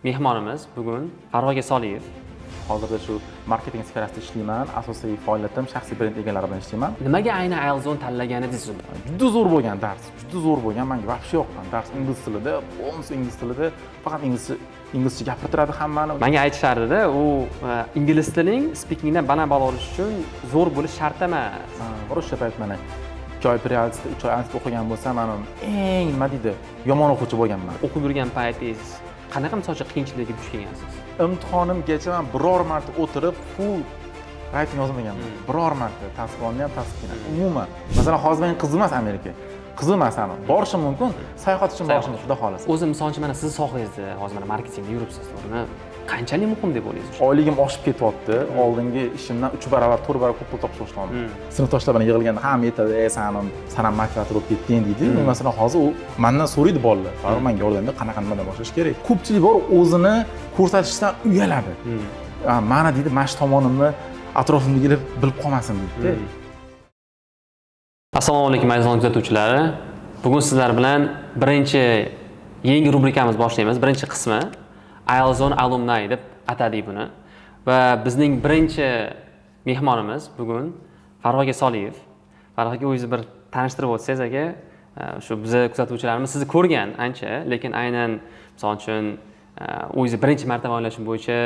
Mehmonimiz bugun Farg'oga Soliyev. Hozirda shu marketing sferasida ishlayman. Asosiy faoliyatim shaxsiy brend egalari bilan ishlayman. Nimaga ayni Ailzone tanlaganidingiz? Juda zo'r bo'lgan dars, juda zo'r bo'lgan. Menga вообще yoqqan dars ingliz tilida, polностью ingliz tilida, faqat inglizcha gapirtiradi hammani. Menga aytishardi-da, u ingliz tilining speakingdan baland olish uchun zo'r bo'lish shart emas. O'sha payt mana 2 oy prealsda, 3 oy alsda o'qigan bo'lsam, men eng nima deydi, yomon o'quvchi bo'lganman. O'qib yurgan paytingiz qanaqa misolcha qiyinchilikka duch kelgansiz? Imtihonimgacha men biror marta o'tirib full writing yozmaganman. Biror marta tasvirni ham tasvirni. Umuman. Masalan, hozir men qiziq emas Amerika. Qiziq emas ham. Borishim mumkin, sayohat uchun borishim xudo xolasa. O'zi misol uchun mana siz sohangizda hozir mana marketingda yuribsiz, to'g'rimi? Qanchalik muhim deb o'ylaysiz? Oyligim oshib ketyapti. Oldingi ishimdan 3 barobar, 4 barobar ko'p pul topishga boshladim. Sinfdoshlar bilan yig'ilganda ham aytadi, "San ham motivator bo'lib ketding" deydi. Masalan, hozir u mendan so'raydi bolalar. Farg'on menga yordamda qanaqa nimadan boshlash kerak? Ko'pchilik bor o'zini ko'rsatishdan uyaladi. Mana deydi, "Mash tomonimni atrofimdagilar bilib qolmasin" deydi. Assalomu alaykum aziz kuzatuvchilari. Bugun sizlar bilan birinchi yangi rubrikamiz boshlaymiz. Birinchi qismi Ailzone Alumni deb atadik buni. Va bizning birinchi mehmonimiz bugun Farg'oga Soliyev. Farg'oga o'zingizni bir tanishtirib o'tsangiz aka, shu bizni kuzatuvchilarimiz sizni ko'rgan ancha, lekin aynan misol uchun o'zingizni birinchi marta o'ylashim bo'yicha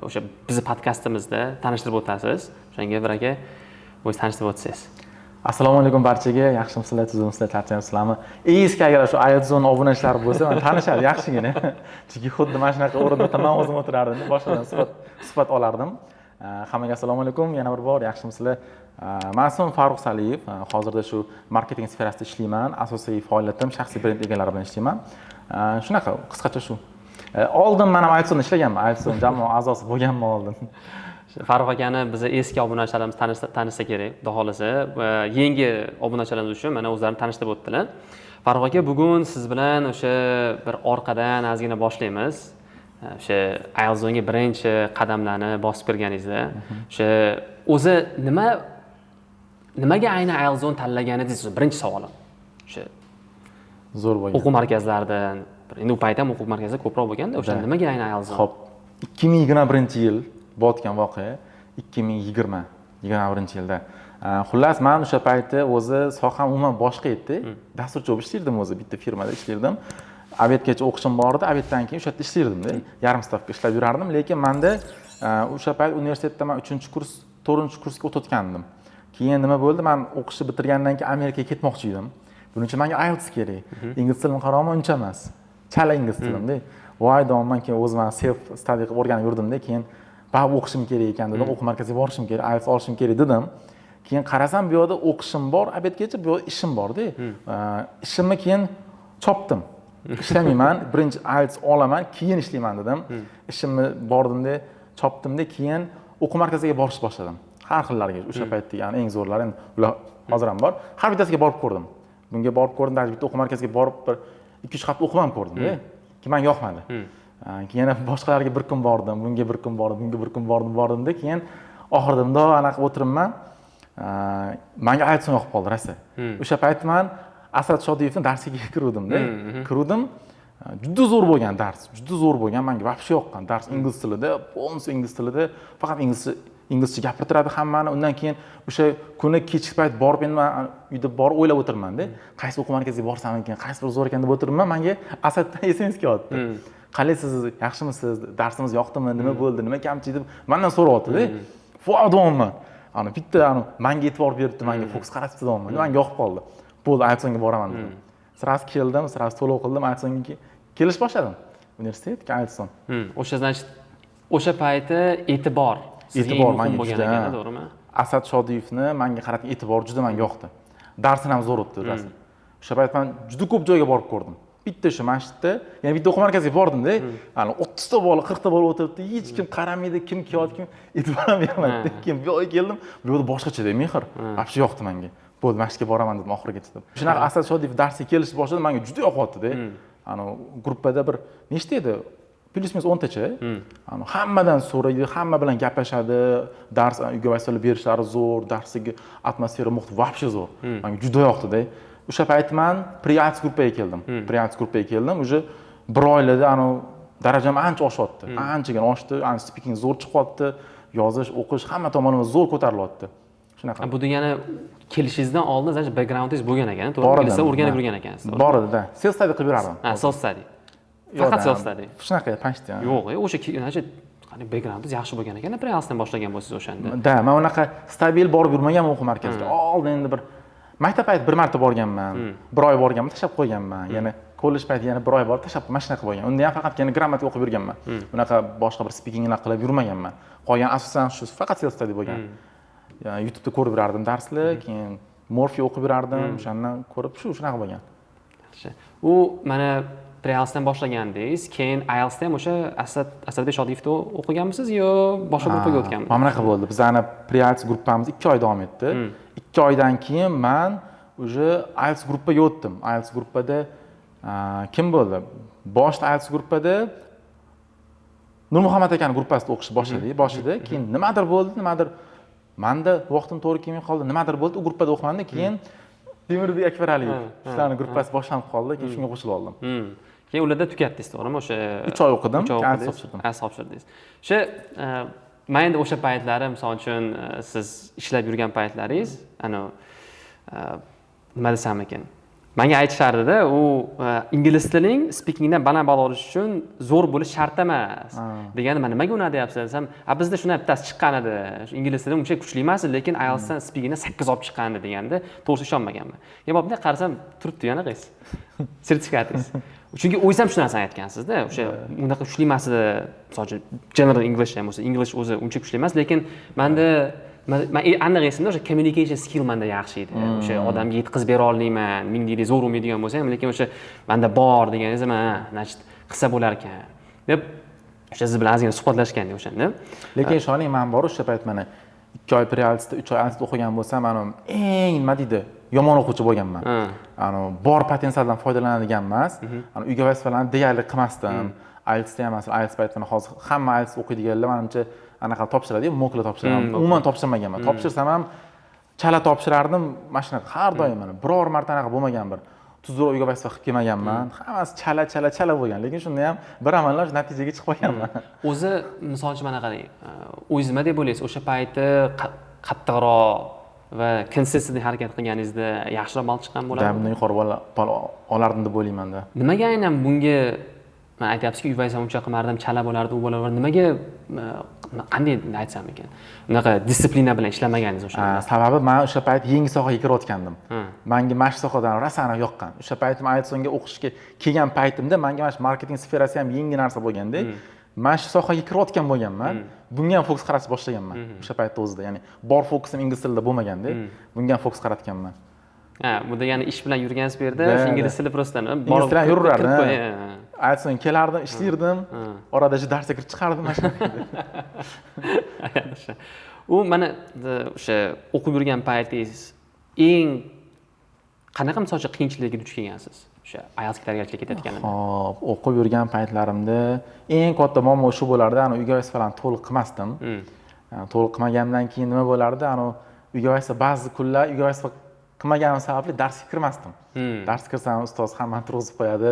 o'sha bizni podkastimizda tanishtirib o'tasiz. O'shanga bir aka o'zingizni tanishtirib o'tsangiz. Assalomu alaykum barchaga. Yaxshimisizlar, tuzimsizlar, charchaymizlarmi? Eski agar shu Ailzone obunachilari bo'lsa, men tanishadi yaxshigina. Chunki xuddi mana shunaqa o'rinda tamom o'zim o'tirardim, boshqadan suhbat olardim. Hammaga assalomu alaykum. Yana bir bor yaxshimisizlar? Men ismim Farruh Saliyev. Hozirda shu marketing sferasida ishlayman. Asosiy faoliyatim shaxsiy brend egalari bilan ishlayman. Shunaqa qisqacha shu. Oldin men ham Ailzone ishlaganman. Ailzone jamoa a'zosi bo'lganman oldin. Farruh akani bizni eski obunachilarimiz tanishsa kerak, xudo xolasa. Yangi obunachilarimiz uchun mana o'zlarini tanishtirib o'tdilar. Farruh aka, bugun siz bilan o'sha bir orqadan ozgina boshlaymiz. O'sha Ailzone'ga birinchi qadamlarni bosib kirganingizda, o'sha o'zi nimaga ayni Ailzone tanlaganidingiz? Birinchi savolim. O'sha zo'r bo'lgan. O'quv markazlaridan, endi u payt ham o'quv markazida ko'proq bo'lganda, o'sha nimaga ayni Ailzone? Xo'p, 2021-yil botgan voqea 2021-yilda. Xullas, men o'sha paytda o'zi soham umuman boshqa edi. Dasturchi bo'lib ishlardim o'zi, bitta firmada ishlardim. Aviatgacha o'qishim bor edi, aviatdan keyin o'sha yerda ishlardim-da. Yarim stavka ishlab yurardim, lekin menda o'sha payt universitetda men 3-kurs, 4-kursga o'tayotgandim. Keyin nima bo'ldi? Men o'qishni bitirgandan keyin Amerikaga ketmoqchi edim. Buning uchun menga IELTS kerak. Ingliz tilini qaramay uncha emas. Chala ingliz tilimda. Voy domman, keyin o'zim self study qilib o'rganib yurdim-da, keyin "Bab o'qishim kerak ekan" dedim, o'quv markaziga borishim kerak, IELTS olishim kerak dedim. Keyin qarasam, bu yerda o'qishim bor, abetgacha bu yerda ishim bor-da. Ishimni keyin chopdim. Ishlamayman, birinchi IELTS olaman, keyin ishlayman dedim. Ishimni bordim-da, chopdim-da, keyin o'quv markaziga borishni boshladim. Har xillarga, o'sha paytda ya'ni eng zo'rlari, endi ular hozir ham bor. Har bittasiga borib ko'rdim. Bunga borib ko'rdim, даже bitta o'quv markaziga borib bir 2-3 hafta o'qib ham ko'rdim-da. Keyin menga yoqmadi. Keyin boshqalarga bir kun bordim, bunga bir kun bordim, bunga bir kun bordimda, keyin oxirida bundoq anaqa o'tiribman. Menga Ailzone yoqib qoldi rosa. O'sha payt men Asad Shodiyevning darsiga kiruvdim-da. Kiruvdim. Juda zo'r bo'lgan dars, juda zo'r bo'lgan. Menga вообще yoqqan dars ingliz tilida, polностью ingliz tilida, faqat inglizcha gapirtiradi hammani. Undan keyin o'sha kuni kechki payt borib, endi men uyda borib o'ylab o'tirman-da. Qaysi o'quv markaziga borsam ekan, qaysi bir zo'r ekan deb o'tiribman. Menga Asaddan SMS kelyapti. "Qalaysiz, yaxshimisiz? Darsimiz yoqdimi? Nima bo'ldi? Nima kamchilik?" deb mendan so'rayapti-da. Fo'adomman. Bitta menga e'tibor beribdi, menga fokus qaratibdi domman. Menga yoqib qoldi. Bo'ldi, Ailzone'ga boraman dedim. Sirasi keldim, sirasi to'lov qildim, Ailzone'ga kelish boshladim. Universitetga Ailzone. O'sha значит, o'sha payti e'tibor menga bo'lgan ekan, to'g'rimi? Asad Shodiyevni menga qaratgan e'tibor juda menga yoqdi. Darsini ham zo'r o'tdi rosa. O'sha payt men juda ko'p joyga borib ko'rdim. Bitta shu masjidda, ya'ni bitta o'quv markaziga bordim-da, 30 ta bola, 40 ta bola o'tiribdi, hech kim qaramaydi, kim kelyapti, kim e'tibor ham bermaydi. Keyin bu yerga keldim, bu yerda boshqacha-da mehr. Вообще yoqdi menga. Bo'ldi, masjidga boraman dedim oxirigacha deb. Shunaqa Asad Shodiyev darsiga kelishni boshladim, menga juda yoqyapti-da. Gruppada bir nechta edi? Plus-minus 10 tacha. Hammadan so'raydi, hamma bilan gaplashadi, dars uyga vayslarni berishlari zo'r, darsiga atmosfera muhit вообще zo'r. Menga juda yoqdi-da. O'sha payt men pre-IELTS gruppaga keldim. Pre-IELTS gruppaga keldim. Уже bir oylarda darajam ancha oshyapti. Anchagan oshdi, speaking zo'r chiqyapti, yozish, o'qish hamma tomonlama zo'r ko'tarilyapti. Shunaqa. Bu degani kelishingizdan oldin sizning backgroundingiz bo'lgan ekan, to'g'ri? Inglizcha o'rganib yurgan ekansiz. Bor edi-da. Self study qilib yurardim. Ha, self study. Faqat self study. Shunaqa pashti. Yo'q, o'sha qani backgroundingiz yaxshi bo'lgan ekan, prealsdan boshlagan bo'lsangiz o'shanda. Da, men unaqa stabil borib yurmaganman o'quv markaziga. Oldin endi bir maktab payti bir marta borganman. Bir oy borganman, tashlab qo'yganman. Yana kollej payti yana bir oy borib tashlab mashina qilib qo'yganman. Unda ham faqatgina grammatika o'qib yurganman. Unaqa boshqa bir speakinglar qilib yurmaganman. Qolgan asosan shu faqat self study bo'lgan. YouTube'da ko'rib yurardim darslar, keyin Morphe o'qib yurardim, o'shandan ko'rib shunaqa bo'lgan. Yaxshi. U mana prealsdan boshlagandingiz, keyin IELTSda ham o'sha Asadbek Shodiyevda o'qiganmisiz yo boshqa gruppaga o'tganmisiz? Mana bunaqa bo'ldi. Bizning preals gruppamiz 2 oy davom etdi. 2 oydan keyin men уже IELTS gruppaga o'tdim. IELTS gruppada kim bo'ldi? Boshida IELTS gruppada Nurmuhammad akaning gruppasida o'qishni boshladik boshida, keyin nimadir bo'ldi, menda vaqtim to'g'ri kelmay qoldi, nimadir bo'ldi, u gruppada o'qimanda, keyin Temirbek Akbaraliyev shularning gruppasi boshlanib qoldi, keyin shunga qo'shilib oldim. Keyin ularda tugatdingiz, to'g'rimi? O'sha 3 oy o'qidim, IELTS topshirdim. IELTS topshirdingiz. O'sha men endi o'sha paytlari, misol uchun siz ishlab yurgan paytlaringiz, nima desam ekan? Menga aytishardi-da, u ingliz tilining speakingdan baland olish uchun zo'r bo'lish shart emas. Degani, men nimaga uni deyapsiz desam, bizda shunday bittasi chiqqan edi. Ingliz tili uncha kuchli emas, lekin IELTSdan speakingdan 8 olib chiqqan edi deganda, to'g'risi ishonmaganman. Yana bunday qarasam, turibdi yana qaysi? Sertifikatingiz. Chunki o'zim shu narsani aytgansizda, o'sha unaqa kuchli emas edi. Masalan, general English ham bo'lsa, English o'zi uncha kuchli emas, lekin menda men aniq esimda o'sha communication skill menda yaxshi edi. O'sha odamga yetkazib bera olmayman, mingdek zo'r o'ymaydigan bo'lsa ham, lekin o'sha menda bor deganingiz, значит, qilsa bo'lar ekan deb o'sha siz bilan ozgina suhbatlashgandik o'shanda. Lekin ishoning, men bor o'sha payt mana 2 oy prealsda, 3 oy IELTSda o'qigan bo'lsam, men eng nima deydi, yomon o'quvchi bo'lganman. Bor potensialdan foydalanadigan emas. Uyga vazifalarni deyarli qilmasdim. IELTSda ham masalan, IELTS paytida hozir hamma IELTS o'qiydiganlar menimcha anaqa topshiradi, mo'kla topshiraman. Umuman topshirmaganman. Topshirsam ham chala topshirardim, mana shunaqa har doim mana biror marta anaqa bo'lmagan bir tuzroq uyga vazifa qilib kelmaganman. Hammasi chala bo'lgan, lekin shunda ham bir amallab natijaga chiqib qolganman. O'zi misol uchun mana qarang, o'zingiz nima deb o'ylaysiz? O'sha paytda qattiqroq va konsistentli harakat qilganingizda yaxshiroq ball chiqqan bo'ladimi? Bundan yuqori ball olardim deb o'ylayman-da. Nimaga aynan bunga men aytyapsizki, uy vazifa uncha qilmardim, chala bo'lardi, u bo'lardi. Nimaga qanday aytsam ekan? Unaqa disiplina bilan ishlamaгаningiz o'shanda. Sababi men o'sha payt yangi sohaga kirayotgandim. Menga mana shu sohadan rosa yoqqan. O'sha payt men IELTSga o'qishga kelgan paytimda menga mana shu marketing sferasi ham yangi narsa bo'lganda, men shu sohaga kirayotgan bo'lganman. Bunga ham fokus qaratib boshlaganman o'sha paytda o'zida. Ya'ni bor fokusim ingliz tilida bo'lmaganda, bunga ham fokus qaratganman. Bu degani ish bilan yurganingiz bu yerda ingliz tili prostan ingliz bilan yuraverardim. IELTSdan kelardim, ishlardim, orada darsga kirib chiqardim mana shu. U mana o'sha o'qib yurgan paytingiz eng qanaqa misol qiyinchilikka duch kelgansiz? O'sha IELTSga tayyorgarlik ketayotganida. Xo'p, o'qib yurgan paytlarimda eng katta muammo shu bo'lardi, uyga vazifalarni to'liq qilmasdim. To'liq qilmagandan keyin nima bo'lardi? Uyga vazifa ba'zi kunlar uyga vazifa qilmaganim sababli darsga kirmasdim. Dars kirsam ustoz hammani turg'izib qo'yadi.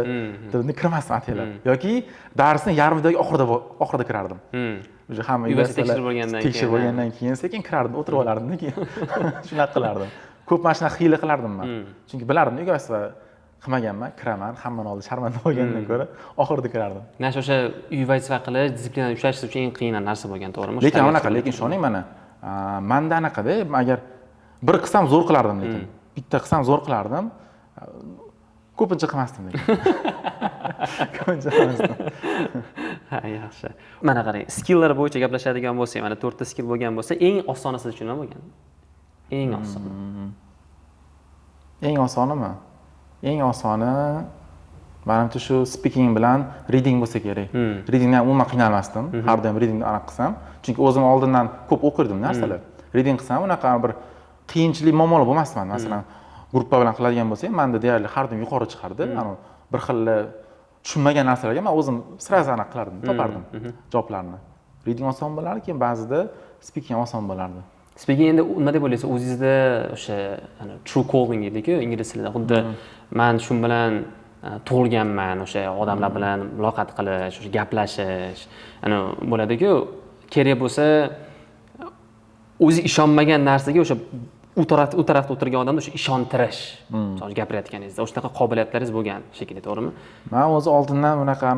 Tilni kirmasdim ataylab. Yoki darsni yarmidagi oxirida kirardim. O'sha hamma tekshirib bo'lgandan keyin sekin kirardim, o'tirib olardim, keyin shunaqa qilardim. Ko'p mana shunaqa hiyla qilardim men. Chunki bilardim, uyga vazifa qilmaganman, kiraman, hammani oldida sharmanda bo'lgandan ko'ra oxirida kirardim. Mana o'sha uy vazifa qilish, disiplinani ushlash uchun eng qiyin narsa bo'lgan, to'g'rimi? Lekin ishoning, mana menda anaqada, agar bir qilsam zo'r qilardim, lekin bitta qilsam zo'r qilardim. Ko'pincha qilmasdim lekin. Ko'pincha qilmasdim. Ha, yaxshi. Mana qarang, skilllar bo'yicha gaplashadigan bo'lsak, mana 4 ta skill bo'lgan bo'lsa, eng osoni siz uchun nima bo'lgan? Eng osoni. Eng osonimi? Eng osoni menimcha shu speaking bilan reading bo'lsa kerak. Readingdan umuman qiynalmasdim. Har doim readingni aniq qilsam, chunki o'zim oldindan ko'p o'qirdim narsalar. Reading qilsam unaqa bir qiyinchilik muammolar bo'lmasdi menda. Masalan, gruppa bilan qiladigan bo'lsak, menda deyarli har doim yuqori chiqardi. Bir xil tushunmagan narsalarga men o'zim sразу aniq qilardim, topardim javoblarni. Reading oson bo'lardi, keyin ba'zida speaking oson bo'lardi. Speaking endi nima deb o'ylaysiz? O'zingizda o'sha true calling deydi-ku ingliz tilida. Xuddi men shu bilan tug'ilganman o'sha odamlar bilan muloqot qilish, o'sha gaplashish, ana bo'ladi-ku, kerak bo'lsa o'zi ishonmagan narsaga o'sha u tarafda o'tirgan odamni o'sha ishontirish, misol gapirayotganingizda o'shanaqa qobiliyatlaringiz bo'lgan shekilli, to'g'rimi? Men o'zi oldindan bunaqa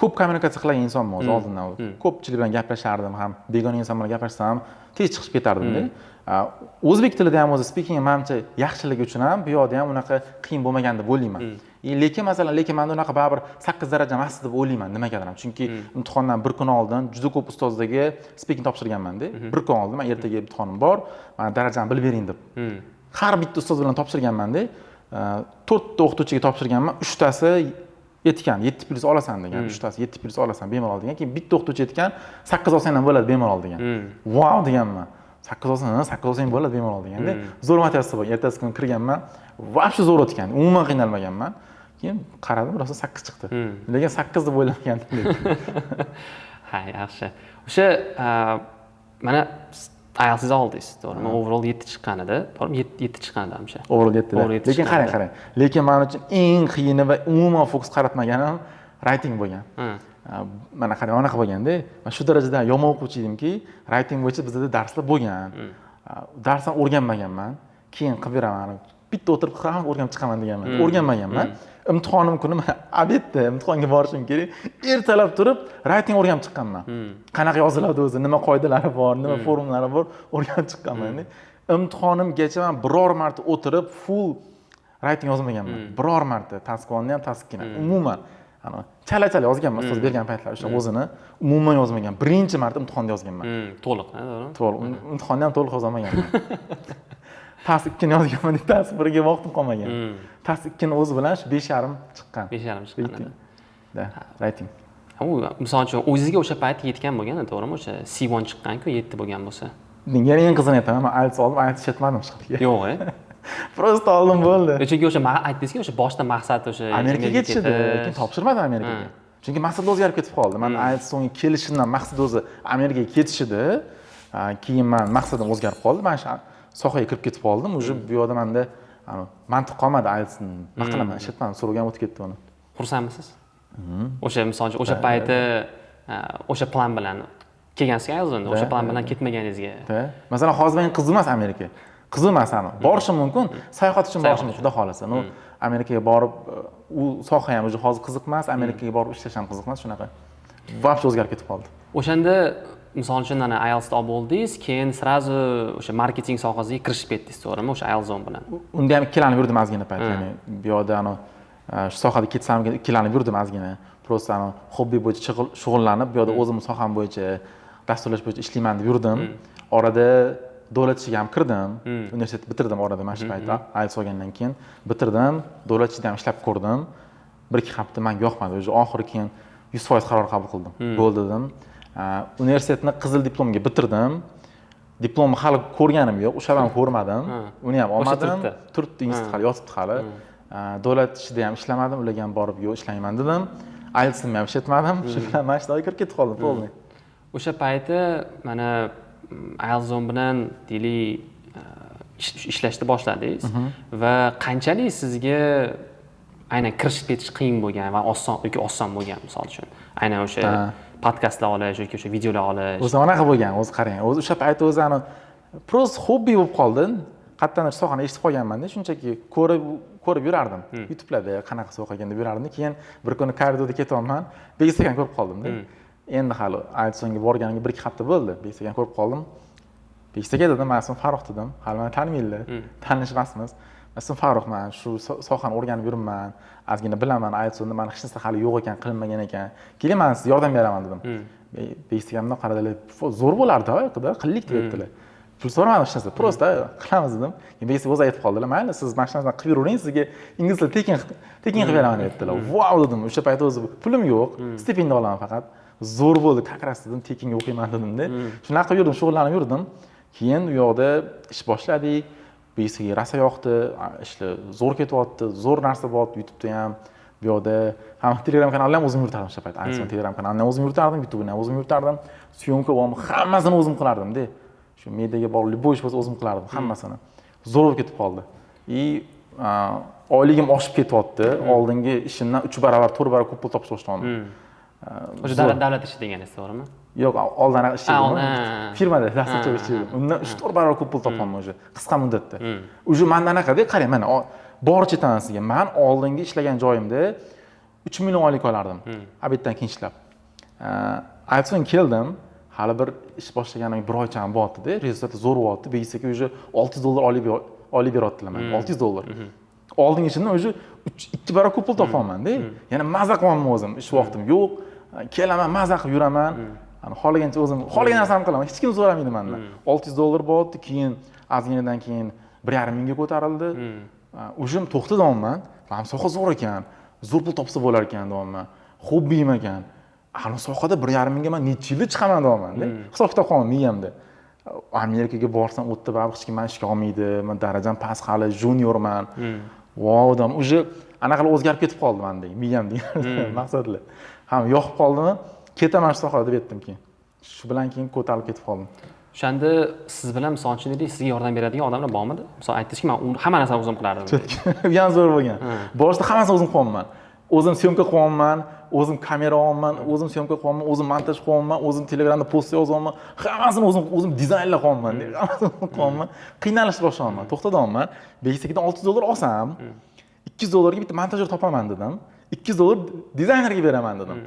ko'p kommunikatsiya qilgan insonman o'zi oldindan. Ko'pchilik bilan gaplashardim ham, begona inson bilan gaplashsam ham tez chiqib ketardim-da. O'zbek tilida ham o'zi speaking menimcha yaxshiligi uchun ham bu yoqda ham unaqa qiyin bo'lmagan deb o'ylayman. Lekin masalan, menda unaqa baribir 8 daraja emas deb o'ylayman nimagadir ham. Chunki imtihondan bir kun oldin juda ko'p ustozlarga speaking topshirganman-da. Bir kun oldin men ertaga imtihonim bor, mana darajamni bilib bering deb. Har bitta ustoz bilan topshirganman-da. 4 ta o'qituvchiga topshirganman, 3tasi yetgan, 7+ olasan degan, 3tasi 7+ olasan bemalol degan. Keyin bitta o'qituvchi aytgan, 8 olsang ham bo'ladi bemalol degan. Wow deganman. 8 olsang bo'ladi bemalol deganda, zo'r motivatsiya bo'lgan. Ertasi kuni kirganman, vobshe zo'r o'tgan. Umuman qiynalmaganman. Keyin qaradim, rosa 8 chiqdi. Lekin 8 deb o'ylamagandim. Ha, yaxshi. O'sha mana IELTS oldingiz, to'g'rimi? Overall 7 chiqqan edi. To'g'rimi? 7 chiqqan edi hamsha. Overall 7. Lekin qarang. Lekin men uchun eng qiyini va umuman fokus qaratmaganim writing bo'lgan. Mana qarang, anaqa bo'lganda, men shu darajada yomon o'quvchi edimki, writing bo'yicha bizda darslar bo'lgan. Darsdan o'rganmaganman. Keyin qilib beraman. Bitta o'tirib ham o'rganib chiqaman deganman. O'rganmaganman. Imtihonim kuni men obedda imtihonga borishim kerak. Ertalab turib writing o'rganib chiqqanman. Qanaqa yoziladi o'zi, nima qoidalari bor, nima formulari bor, o'rganib chiqqanman. Imtihonimgacha men biror marta o'tirib full writing yozmaganman. Biror marta task 1 ham task 2 ham. Umuman chala-chala yozganman ustoz bergan paytlar o'sha o'zini umuman yozmagan. Birinchi marta imtihonda yozganman. To'liq, to'g'rimi? To'liq. Imtihonda ham to'liq yozolmaganman. Task 2ni yozganman, task 1ga vaqtim qolmagan. Task 2ni o'zi bilan 5,5 chiqqan. 5,5 chiqqan. Da, writing. Misol uchun o'zingizga o'sha payt yetgan bo'lgan, to'g'rimi? O'sha C1 chiqqan-ku, 7 bo'lgan bo'lsa. Yana eng qizig'ini aytaman, men IELTS oldim, IELTS chetmadim chiqib. Yo'q, Prosta oldim bo'ldi. Chunki o'sha aytdingizki, o'sha boshda maqsad o'sha Amerikaga ketishdi, lekin topshirmadim Amerikaga. Chunki maqsad o'zgarib ketib qoldi. Men IELTS so'nggi kelishimdan maqsad o'zi Amerikaga ketishdi. Keyin men maqsadim o'zgarib qoldi. Men sohaga kirib ketib qoldim. O'sha bu yoqda menda mantiq qolmadi IELTSni. Nima qilaman, ishlatmadim, so'ragan o'tib ketdi uni. Xursandmisiz? O'sha misol uchun o'sha payti o'sha plan bilan kelgansiz endi, o'sha plan bilan ketmaganingizga. Masalan, hozir men qiziq emas Amerika. Qiziq emas ani. Borishim mumkin, sayohat uchun borishim mumkin, xudo xolasa. Amerikaga borib u soha ham o'zi hozir qiziq emas, Amerikaga borib ishlash ham qiziq emas, shunaqa. Vobshe o'zgarib ketib qoldi. O'shanda misol uchun ana IELTSni olib oldingiz, keyin srazu o'sha marketing sohasiga kirishib ketdingiz, to'g'rimi? O'sha IELTS bilan. Unda ham ikkilanib yurdim ozgina payt, ya'ni bu yoqda shu sohada ketsam ikkilanib yurdim ozgina. Prosta hobbi bo'yicha shug'ullanib, bu yoqda o'zim soham bo'yicha dasturlash bo'yicha ishlayman deb yurdim. Orada davlat ishiga ham kirdim. Universitet bitirdim orada mana shu paytda. IELTS olgandan keyin bitirdim. Davlat ishida ham ishlab ko'rdim. 1-2 hafta menga yoqmadi. O'sha oxiri keyin 100% qaror qabul qildim. Bo'ldi dedim. Universitetni qizil diplomga bitirdim. Diplomni hali ko'rganim yo'q, o'sha ham ko'rmadim. Uni ham olmadim. Turibdi institut hali, yotibdi hali. Davlat ishida ham ishlamadim, ularga ham borib yo'q, ishlayman dedim. IELTSni ham ishlatmadim. Shu bilan mana shu yerga kirib ketib qoldim, to'g'ri. O'sha payti mana IELTS bilan deylik ishlashni boshladingiz va qanchalik sizga aynan kirishib ketish qiyin bo'lgan va oson yoki oson bo'lgan, misol uchun. Aynan o'sha podkastlar olish yoki o'sha videolar olish. O'zi anaqa bo'lgan, o'zi qarang. O'zi o'sha payt o'zi prosta hobbi bo'lib qoldi. Qattiq sohani eshitib qolganman-da, shunchaki ko'rib yurardim. YouTube'larda qanaqa soha ekanda yurardim. Keyin bir kuni koridorda ketyapman, Begisagan ko'rib qoldim-da. Endi hali IELTSga borganimga 1-2 hafta bo'ldi. Begisagan ko'rib qoldim. Begisaga dedim, men ismim Farruh dedim. Hali meni tanimaydilar. Tanishmasmiz. Ismim Farruh, men shu sohani o'rganib yuribman. Ozgina bilaman IELTSni, men hech narsa hali yo'q ekan, qilinmagan ekan. Keling, men sizga yordam beraman dedim. Begisagandan qaradilar, zo'r bo'lardi, qillik deyaptilar. Pul so'ramadim hech narsa, prosta qilamiz dedim. Begisaga o'zi aytib qoldilar, mayli, siz mana shu narsani qilib yuravering, sizga ingliz tili tekin qilib beraman deyaptilar. Wow dedim, o'sha payt o'zi pulim yo'q, stipendiya olaman faqat. Zo'r bo'ldi, kakras dedim, tekinga o'qiyman dedim-da. Shunaqa qilib yurdim, shug'ullanib yurdim. Keyin u yoqda ish boshladik. Begisaga rosa yoqdi, ishlar zo'r ketyapti, zo'r narsa bor YouTube'da ham. Bu yoqda ham Telegram kanalni ham o'zim yuritardim o'sha payt. Aynan Telegram kanalini ham o'zim yuritardim, YouTube'ni ham o'zim yuritardim. Syomka va hammasini o'zim qilardim-da. Shu mediaga bog'liq bo'sh bo'lsa o'zim qilardim hammasini. Zo'r bo'lib ketib qoldi. oyligim oshib ketyapti. Oldingi ishimdan 3 barobar, 4 barobar ko'p pul topishga boshladim. O'sha davlat ishi deganingiz to'g'rimi? Yo'q, oldin ishlaydim. Firmada dasturchi Ha, ishlaydim. Undan 3-4 barobar ko'p pul topganman o'sha qisqa muddatda. O'sha menda anaqada, qarang, mana boricha aytaman sizga. Men oldingi ishlagan joyimda 3 million oylik olardim. Abetdan keyin ishlab. Aytsin keldim, hali bir ish boshlaganimga 1 oycham bo'ldi-da, rezultati zo'r bo'ldi. Beyisaki o'sha $600 oylik beryaptilar menga. $600. Oldingi ishimdan o'sha 2 barobar ko'p pul topganman-da. Yana maza qilaman o'zim, ish vaqtim yo'q. Kelaman, maza qilib yuraman. Xohlagancha o'zim, xohlagan narsamni qilaman. Hech kim so'ramaydi mendan. $600 bo'ldi, keyin ozginadan keyin 1,5 mingga ko'tarildi. O'zim to'xtadimman. Mana soha zo'r ekan. Zo'r pul topsa bo'lar ekan deyapman. Hobbim ekan. Ana sohada 1,5 mingga men necha yilda chiqaman deyapman-da. Hisob kitob qildim miyamda. Amerikaga borsam, u yerda baribir hech kim meni ishga olmaydi. Men darajam past, hali juniorman. Wow, dam, o'sha anaqa o'zgarib ketib qoldi menda, miyamda. Maqsadlar. Ham yoqib qoldimi? Ketaman shu sohada deb aytdim keyin. Shu bilan keyin ko'tarilib ketib qoldim. O'shanda siz bilan misol uchun deylik, sizga yordam beradigan odamlar bormidi? Misol aytdingizki, men hamma narsani o'zim qilardim. Bu ham zo'r bo'lgan. Boshida hammasini o'zim qilyapman. O'zim syomka qilyapman, o'zim kamera olyapman, o'zim syomka qilyapman, o'zim montaj qilyapman, o'zim Telegramda post yozyapman. Hammasini o'zim dizaynlar qilyapman, hammasini qilyapman. Qiynalishni boshladim. To'xtadimman. Beysikidan $600 olsam, $200 ga bitta montajyor topaman dedim. $200 dizaynerga beraman dedim.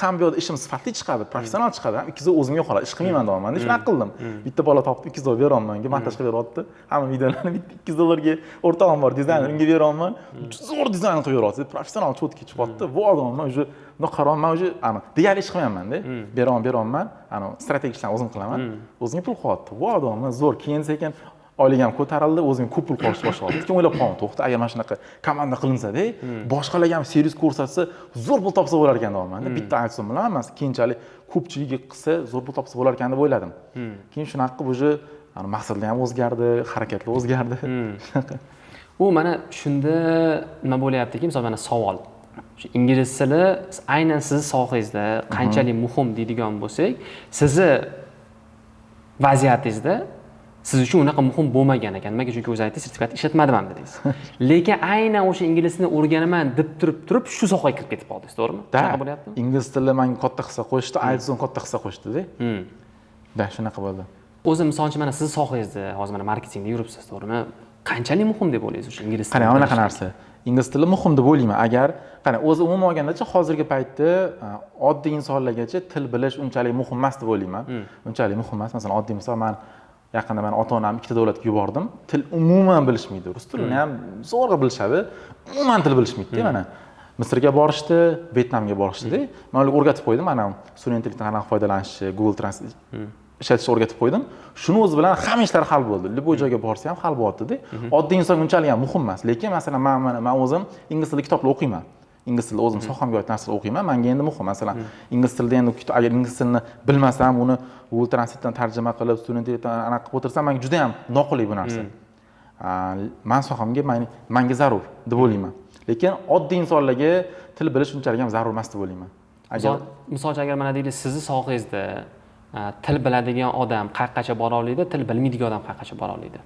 Ham bu yerda ishim sifatli chiqadi, professional chiqadi. Ham $200 o'zimga qoladi, ish qilmayman deyapman. Shunaqa qildim. Bitta bola topib $200 beraman, menga montaj qilib beryapti. Hamma videolarni bitta $200 ga o'rtog'im bor, dizayner, unga beraman. Zo'r dizayn qilib beryapti, professional cho'tki chiqyapti. Vo'damman, o'sha buni qaraman, o'sha ana deyarli ish qilmayman-da. Beraman, ana strategik ishlarni o'zim qilaman. O'zimga pul qilyapti. Vo'damman, zo'r. Keyin sekin oyligim ko'tarildi, o'zimga ko'p pul qolishni boshladi. Keyin o'ylab qoldim, to'xta, agar mana shunaqa komanda qilinsa-da, boshqalarga ham servis ko'rsatsa, zo'r pul topsa bo'lar ekan deyapman-da. Bitta aytsim bilan emas, keyinchalik ko'pchiligiga qilsa, zo'r pul topsa bo'lar ekan deb o'yladim. Keyin shunaqa qilib o'sha maqsadlar ham o'zgardi, harakatlar o'zgardi. U mana shunda nima bo'layaptiki, misol mana savol. Shu ingliz tili aynan siz sohangizda qanchalik muhim deydigan bo'lsak, sizni vaziyatingizda siz uchun unaqa muhim bo'lmagan ekan. Nimaga? Chunki o'zingiz aytdingiz, sertifikat ishlatmadim dedingiz. Lekin aynan o'sha ingliz tilini o'rganaman deb turib shu sohaga kirib ketib qoldingiz, to'g'rimi? Shunaqa bo'lyaptimi? Ingliz tili menga katta hissa qo'shdi, IELTS'dan katta hissa qo'shdi-da. Da, shunaqa bo'ldi. O'zi misol uchun mana siz sohangizda hozir mana marketingda yuribsiz, to'g'rimi? Qanchalik muhim deb o'ylaysiz o'sha ingliz tili? Qani, mana qanaqa narsa. Ingliz tili muhim deb o'ylayman. Agar qani o'zi umuman olgandacha hozirgi paytda oddiy insonlargacha til bilish unchalik muhim emas deb o'ylayman. Unchalik muhim emas. Masalan, oddiy misol, men yaqinda men ota-onam ikkita davlatga yubordim. Til umuman bilishmaydi. Rus tilini ham zo'rg'a bilishadi. Umuman til bilishmaydi, mana. Misrga borishdi, Vyetnamga borishdi. Men ularga o'rgatib qo'ydim, mana sun'iy intellektdan qanaqa foydalanishi, Google Translate ishlatishni o'rgatib qo'ydim. Shuni o'zi bilan hamma ishlar hal bo'ldi. Liboy joyga borsa ham hal bo'lyapti-da. Oddiy inson unchalik ham muhim emas. Lekin masalan, men o'zim ingliz tilida kitoblar o'qiyman. Ingliz tilida o'zim sohamga oid narsalar o'qiyman. Menga endi muhim. Masalan, ingliz tilida endi agar ingliz tilini bilmasam, uni Google Translate'dan tarjima qilib, sun'iy intellektdan anaqa qilib o'tirsam, menga juda ham noqulay bu narsa. Men sohamga menga zarur deb o'ylayman. Lekin oddiy insonlarga til bilish unchalik ham zarur emas deb o'ylayman. Misol uchun agar mana deylik, sizni sohangizda til biladigan odam qayergacha bora oladi, til bilmaydigan odam qayergacha bora oladi?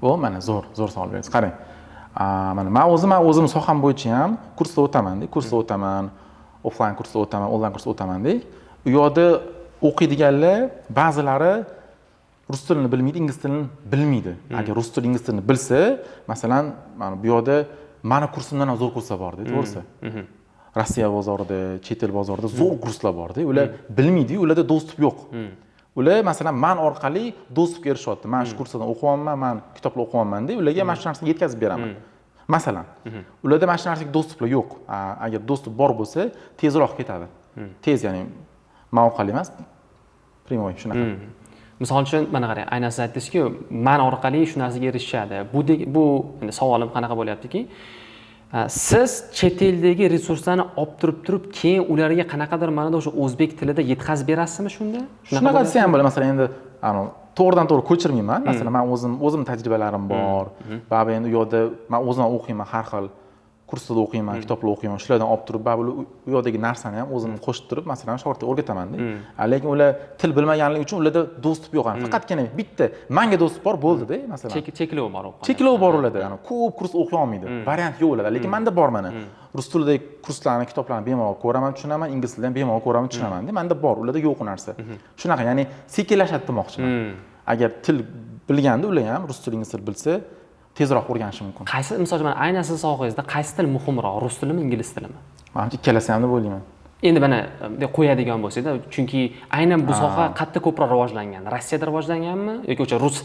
Bu mana zo'r savol berasiz. Qarang. Mana men o'zim soham bo'yicha ham kurslar o'taman-da, offline kurslar o'taman, onlayn kurslar o'taman-da. U yerda o'qiydiganlar ba'zilari rus tilini bilmaydi, ingliz tilini bilmaydi. Agar rus tili, ingliz tilini bilsa, masalan, mana bu yerda meni kursimdan ham zo'r kurslar bor-da, to'g'risi. Rossiya bozorida, chet el bozorida zo'r kurslar bor-da. Ular bilmaydi, ularda dostуп yo'q. Ular masalan men orqali dostupga erishyapti. Men shu kursdan o'qiyapman, men kitoblar o'qiyapman-da, ularga mana shu narsani yetkazib beraman. Masalan, ularda mana shu narsaga dostuplar yo'q. Agar dostup bor bo'lsa, tezroq ketadi. Tez, ya'ni men orqali emas, primoy shunaqa. Misol uchun mana qarang, aynan siz aytdingizki, men orqali shu narsaga erishishadi. Bu endi savolim qanaqa bo'lyaptiki, siz chet eldagi resurslarni olib turib, keyin ularga qanaqadir ma'noda o'sha o'zbek tilida yetkazib berasizmi shunda? Shunaqa desa ham bo'ladi. Masalan, endi to'g'ridan-to'g'ri ko'chirmayman. Masalan, men o'zim tajribalarim bor. Ba'zi endi u yerda men o'zim o'qiyman, har xil kurslarda o'qiyman, kitoblar o'qiyman, shulardan olib turib, baribir u yoqdagi narsani ham o'zim qo'shib turib, masalan, shogirdga o'rgataman-da. Lekin ular til bilmaganligi uchun ularda dostуп yo'q. Faqatgina bitta menga dostуп bor bo'ldi-da, masalan. Cheklov bor. Cheklov bor ularda. Ko'p kurs o'qiy olmaydi. Variant yo'q ularda. Lekin menda bor mana. Rus tilidagi kurslarni, kitoblarni bemalol ko'raman, tushunaman, ingliz tilida ham bemalol ko'raman, tushunaman-da. Menda bor, ularda yo'q u narsa. Shunaqa, ya'ni sekinlashadi demoqchiman. Agar til bilganda ular ham rus tili, ingliz tili bilsa, tezroq o'rganishi mumkin. Qaysi, masalan, aynan siz sohangizda qaysi til muhimroq, rus tilimi, ingliz tilimi? Menimcha ikkalasi ham deb o'ylayman. Endi mana qo'yadigan bo'lsak-da, chunki aynan bu soha qayerda ko'proq rivojlangan? Rossiyada rivojlanganmi yoki o'sha rus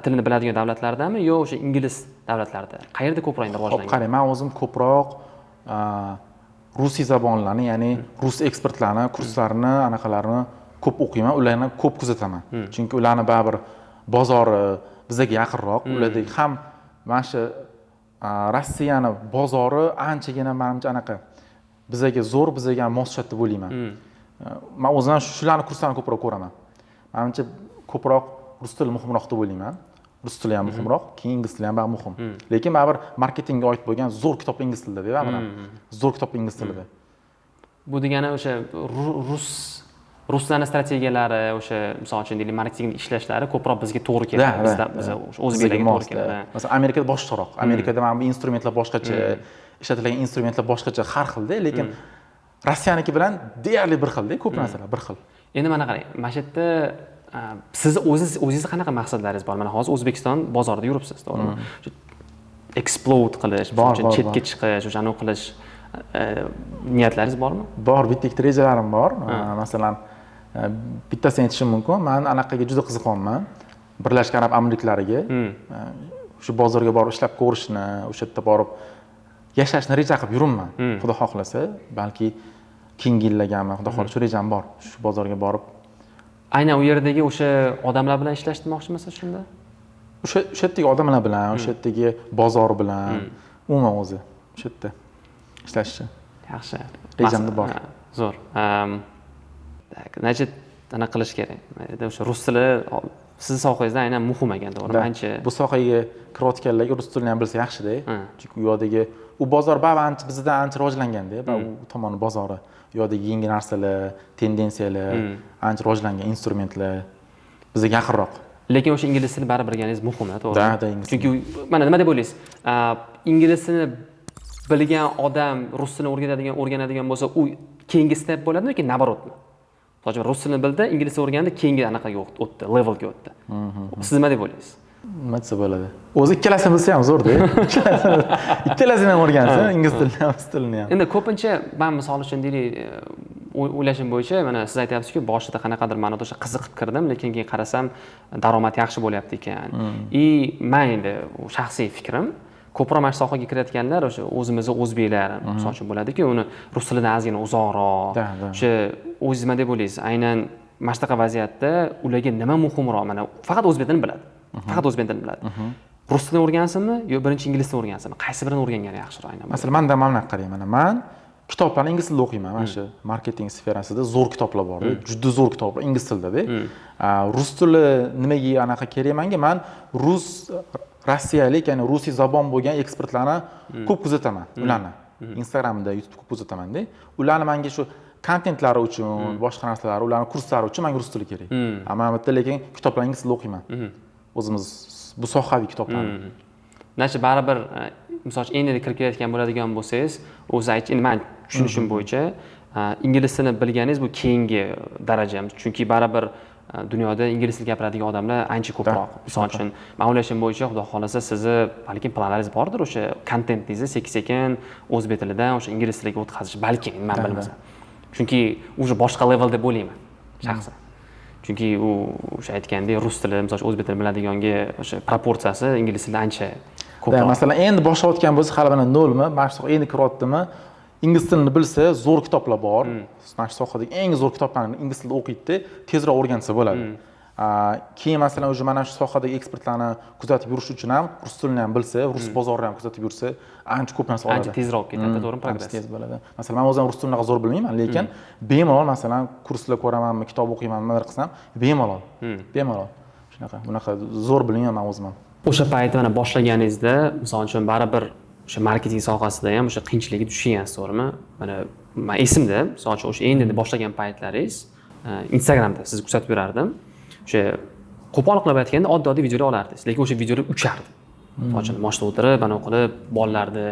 tilini biladigan davlatlardami yo o'sha ingliz davlatlarida? Qayerda ko'proq rivojlangan? Qarang, men o'zim ko'proq rusiy zabonlarni, ya'ni rus ekspertlarni kurslarini, anaqalarini ko'p o'qiyman, ularni ko'p kuzataman. Chunki ularni baribir bozori bizga yaqinroq, ulardagi ham mana shu Rossiyani bozori anchagina menimcha anaqa bizga zo'r, bizga mos tushadi deb o'ylayman. Men o'zim shularni kurslarini ko'proq ko'raman. Menimcha ko'proq rus tili muhimroq deb o'ylayman. Rus tili ham muhimroq, keyin ingliz tili ham muhim. Lekin baribir marketingga oid bo'lgan zo'r kitoblar ingliz tilida-da, mana. Zo'r kitoblar ingliz tilida. Bu degani o'sha ruslarning strategiyalari, o'sha misol uchun deylik marketingni ishlashlari ko'proq bizga to'g'ri keladi. Biz o'zbeklarga to'g'ri keladi. Masalan, Amerikada boshqaroq. Amerikada mana bu instrumentlar boshqacha, ishlatilgan instrumentlar boshqacha, har xilda, lekin Rossiyaniki bilan deyarli bir xilda, ko'p narsalar bir xil. Endi mana qarang, mana shu yerda siz o'zingizni qanaqa maqsadlaringiz bor? Mana hozir O'zbekiston bozorida yuribsiz, to'g'rimi? Explode qilish, chetga chiqish, o'shani qilish niyatlaringiz bormi? Bor, bitta ikkita rejalarim bor. Masalan, bittasini aytishim mumkin. Men anaqaga juda qiziqaman. Birlashgan Arab Amirliklariga shu bozorga borib ishlab ko'rishni, o'sha yerda borib yashashni reja qilib yuribman. Xudo xohlasa, balki keyingi yillargami, xudo xohlasa, shu rejam bor. Shu bozorga borib aynan u yerdagi o'sha odamlar bilan ishlash demoqchimisiz shunda? O'sha yerdagi odamlar bilan, o'sha yerdagi bozor bilan, umuman o'zi o'sha yerda ishlashni. Yaxshi. Rejamda bor. Zo'r. Значит, ana qilish kerak. O'sha rus tili siz sohangizda aynan muhim ekan, to'g'rimi? Ancha bu sohaga kirayotganlarga rus tilini ham bilsa yaxshi-da. Chunki u yoqdagi u bozor baribir bizdan ancha rivojlangan-da, u tomoni bozori. U yoqdagi yangi narsalar, tendensiyalar, ancha rivojlangan instrumentlar bizga yaqinroq. Lekin o'sha ingliz tilini baribir bilganingiz muhim-da, to'g'rimi? Da, ingliz. Chunki mana nima deb o'ylaysiz? Ingliz tilini bilgan odam rus tilini o'rganadigan bo'lsa, u keyingi step bo'ladimi yoki naborotmi? Hozir rus tilini bildi, ingliz tilini o'rgandi, keyingi anaqaga o'tdi, levelga o'tdi. Siz nima deb o'ylaysiz? Nima desa bo'ladi? O'zi ikkalasini bilsa ham zo'rda. Ikkalasini ham o'rgansa, ingliz tilini ham, rus tilini ham. Endi ko'pincha men misol uchun deylik, o'ylashim bo'yicha, mana siz aytyapsiz-ku, boshida qanaqadir ma'noda o'sha qiziqib kirdim, lekin keyin qarasam, daromad yaxshi bo'lyapti ekan. Men endi shaxsiy fikrim, ko'proq mana shu sohaga kirayotganlar o'sha o'zimizning o'zbeklar, misol uchun bo'ladiki, uni rus tilidan ozgina uzoqroq. O'sha o'zingiz nima deb o'ylaysiz? Aynan mana shunaqa vaziyatda ularga nima muhimroq? Mana faqat o'zbek tilini biladi. Faqat o'zbek tilini biladi. Rus tilini o'rgansinmi yo birinchi ingliz tilini o'rgansinmi? Qaysi birini o'rgangani yaxshiroq aynan? Masalan, menda mana qarang, mana men kitoblarni ingliz tilida o'qiyman. Mana shu marketing sferasida zo'r kitoblar bor, juda zo'r kitoblar ingliz tilida-da. Rus tili nimaga anaqa kerak menga? Men rus rossiyalik, ya'ni rusiy zabon bo'lgan ekspertlarni ko'p kuzataman, ularni. Instagramda, YouTube'da ko'p kuzataman-da. Ularni menga shu kontentlari uchun, boshqa narsalar, ularning kurslari uchun menga rus tili kerak. Men bitta lekin kitoblarni ingliz tilida o'qiyman. O'zimiz bu sohaviy kitoblarni. Значит, baribir misol uchun endi kirib kelayotgan bo'ladigan bo'lsangiz, o'zi endi men tushunishim bo'yicha ingliz tilini bilganingiz bu keyingi daraja. Chunki baribir dunyoda ingliz tilida gapiradigan odamlar ancha ko'proq. Misol uchun, men o'ylashim bo'yicha, xudo xolasa, sizni balki planlaringiz bordir, o'sha kontentingizni sekin-sekin o'zbek tilidan o'sha ingliz tiliga o'tkazish, balki men bilmasam. Chunki o'sha boshqa level deb o'ylayman, shaxsan. Chunki u o'sha aytgandek, rus tili, misol uchun o'zbek tilini biladiganga o'sha proporsiyasi ingliz tilida ancha ko'proq. Masalan, endi boshlayotgan bo'lsa, hali mana 0 mi, mana shu endi kiryaptimi? Ingliz tilini bilsa, zo'r kitoblar bor. Mana shu sohadagi eng zo'r kitoblarni ingliz tilida o'qiydi, tezroq o'rgansa bo'ladi. Keyin masalan, o'sha mana shu sohadagi ekspertlarni kuzatib yurish uchun ham rus tilini ham bilsa, rus bozorini ham kuzatib yursa, ancha ko'p narsa oladi. Ancha tezroq ketadi, to'g'rimi, progress tez bo'ladi. Masalan, men o'zim rus tilini zo'r bilmayman, lekin bemalol masalan kurslar ko'ramanmi, kitob o'qiyman, nimadir qilsam, bemalol. Shunaqa, bunaqa zo'r bilmayman men o'zim. O'sha paytda mana boshlaganingizda, misol uchun baribir o'sha marketing sohasida ham o'sha qiyinchilikka tushingansiz, to'g'rimi? Mana men esimda, misol uchun o'sha endi boshlagan paytlaringiz Instagramda sizni kuzatib yurardim. O'sha qo'pol qilib aytganda oddiy videolar olardingiz, lekin o'sha videolar uchardi. Misol uchun mashina o'tirib, mana qilib bolalarni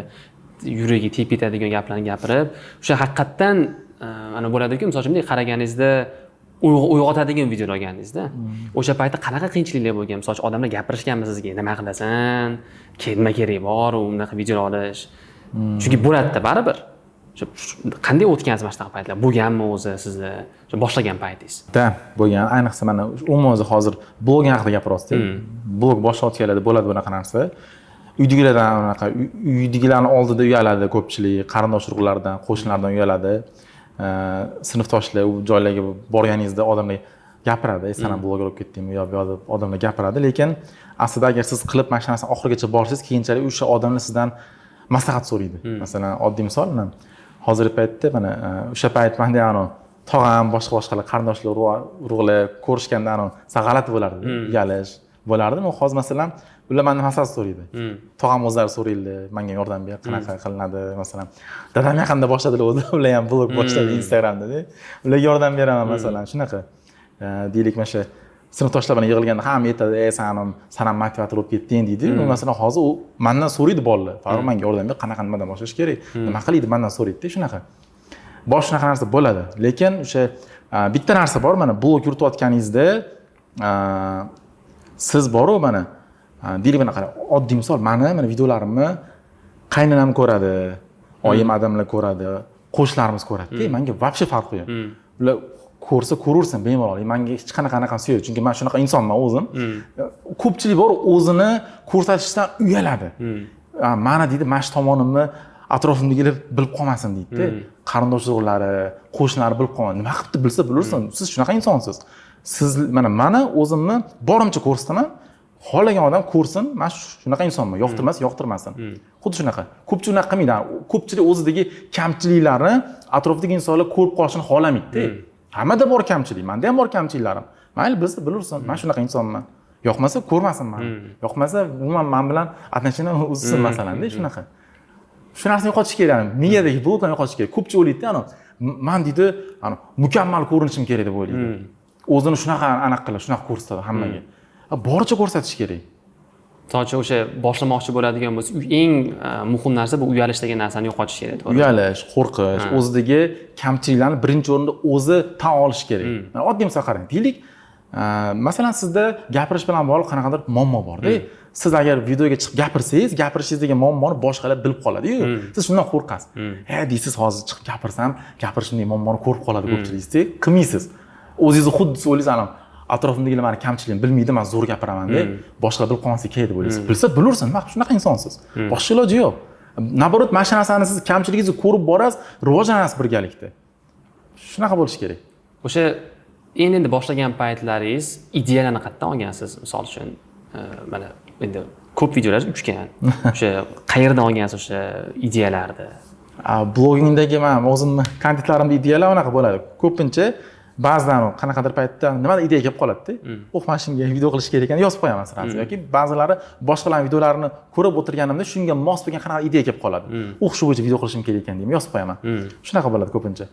yuragiga tegib ketadigan gaplarni gapirib, o'sha haqiqatdan mana bo'ladiki, misol uchun bunday qaraganingizda uyg'otadigan videolar olganingizda, o'sha paytda qanaqa qiyinchiliklar bo'lgan? Misol uchun odamlar gapirishganmi sizga, nima qilasan, nima kerak bor unaqa videolar olish? Chunki bo'ladi-da baribir. Qanday o'tgansiz mana shunaqa paytlar? Bo'lganmi o'zi sizda o'sha boshlagan paytingiz? Da, bo'lgan. Ayniqsa mana umuman o'zi hozir blog haqida gapiryapsiz. Blog boshlayotganlarda bo'ladi bunaqa narsa. Uydagilardan unaqa uydagilarning oldida uyaladi ko'pchilik, qarindosh urug'lardan, qo'shnilardan uyaladi. Sinfdoshlar u joylarga borganingizda odamlar gapiradi, "Sen ham bloger bo'lib ketdingmi?" yo odamlar gapiradi, lekin aslida agar siz qilib mana shu narsani oxirigacha borsangiz, keyinchalik o'sha odamlar sizdan maslahat so'raydi. Masalan, oddiy misol, hozirgi paytda mana o'sha payt menda tog'am, boshqa qarindoshlar, urug'lar ko'rishganda g'alati bo'lardi, uyalish bo'lardi. Hozir masalan ular mendan maslahat so'raydi. Tog'am o'zlari so'raydi, menga yordam ber, qanaqa qilinadi, masalan. Dadam yaqinda boshladilar o'zi, ular ham blog boshladi Instagramda-da. Ularga yordam beraman masalan, shunaqa. Deylik, mana shu sinfdoshlar bilan yig'ilganda ham aytadi, "Sen ham motivator bo'lib ketding" deydi. Masalan, hozir u mendan so'raydi bolalar. "Farruh, menga yordam ber, qanaqa nimadan boshlash kerak? Nima qilaydi?" mendan so'raydi-da, shunaqa. Shunaqa narsa bo'ladi. Lekin o'sha bitta narsa bor, mana blog yuritayotganingizda siz boru mana deylik, mana qarang, oddiy misol, mana videolarimni qaynonam ko'radi, oyim adamlar ko'radi, qo'shnilarimiz ko'radi-da, menga вообще farqi yo'q. Ular ko'rsa ko'raversin bemalol. Menga hech qanaqasi yo'q, chunki men shunaqa insonman o'zim. Ko'pchilik bor o'zini ko'rsatishdan uyaladi. Mana deydi, mana shu tomonimni atrofimdagilar bilib qolmasin deydi-da. Qarindosh urug'lari, qo'shnilari bilib qolmasin. Nima qilibdi bilsa bilursin. Siz shunaqa insonsiz. Siz mana o'zimni borimcha ko'rsataman. Xohlagan odam ko'rsin, men shunaqa insonman. Yoqtirmasa yoqtirmasin. Xuddi shunaqa. Ko'pchilik unaqa qilmaydi. Ko'pchilik o'zidagi kamchiliklarni atrofdagi insonlar ko'rib qolishini xohlamaydi-da. Hammada bor kamchilik, menda ham bor kamchiliklarim. Mayli, bilsa bilursin, men shunaqa insonman. Yoqmasa ko'rmasin meni. Yoqmasa umuman men bilan atnashini uzsin masalan-da, shunaqa. Shu narsani yo'qotish kerak. Miyadagi blokni yo'qotish kerak. Ko'pchilik o'ylaydi, men deydi, mukammal ko'rinishim kerak deb o'ylaydi. O'zini shunaqa aniq qilib, shunaqa ko'rsatadi hammaga. Boricha ko'rsatish kerak. To'g'ri, o'sha boshlamoqchi bo'ladigan bo'lsa, eng muhim narsa bu uyalish degan narsani yo'qotish kerak, to'g'ri? Uyalish, qo'rqish, o'zidagi kamchiliklarni birinchi o'rinda o'zi tan olish kerak. Mana oddiy misol qarang. Deylik, masalan, sizda gapirish bilan bog'liq qanaqadir muammo bor-da. Siz agar videoga chiqib gapirsangiz, gapirishingizdagi muammoni boshqalar bilib qoladi-yu. Siz shundan qo'rqasiz. Deysiz, hozir chiqib gapirsam, gapirishimdagi muammoni ko'rib qoladi ko'pchilikda. Qilmaysiz. O'zingizni xuddi o'ylaysiz, atrofimdagilar meni kamchiligim bilmaydi, men zo'r gapiraman deb, boshqa bilib qolmasa kerak deb o'ylaysiz. Bilsa bilursin, men shunaqa insonsiz. Boshqa iloji yo'q. Naborot, mana shu narsani siz kamchiligingizni ko'rib borasiz, rivojlanasiz birgalikda. Shunaqa bo'lish kerak. O'sha endi boshlagan paytlaringiz ideyalarni qayerdan olgansiz? Misol uchun, mana endi ko'p videolar uchgan. O'sha qayerdan olgansiz o'sha ideyalarni? Blogingdagi men o'zimni kontentlarimda ideyalar unaqa bo'ladi. Ko'pincha ba'zidan qanaqadir paytda nimadir ideya kelib qoladi-da. Mana shunga video qilish kerak ekan, yozib qo'yaman sirasi. Yoki ba'zilari boshqalarning videolarini ko'rib o'tirganimda shunga mos bo'lgan qanaqa ideya kelib qoladi. Shu bo'yicha video qilishim kerak ekan deb yozib qo'yaman. Shunaqa bo'ladi ko'pincha.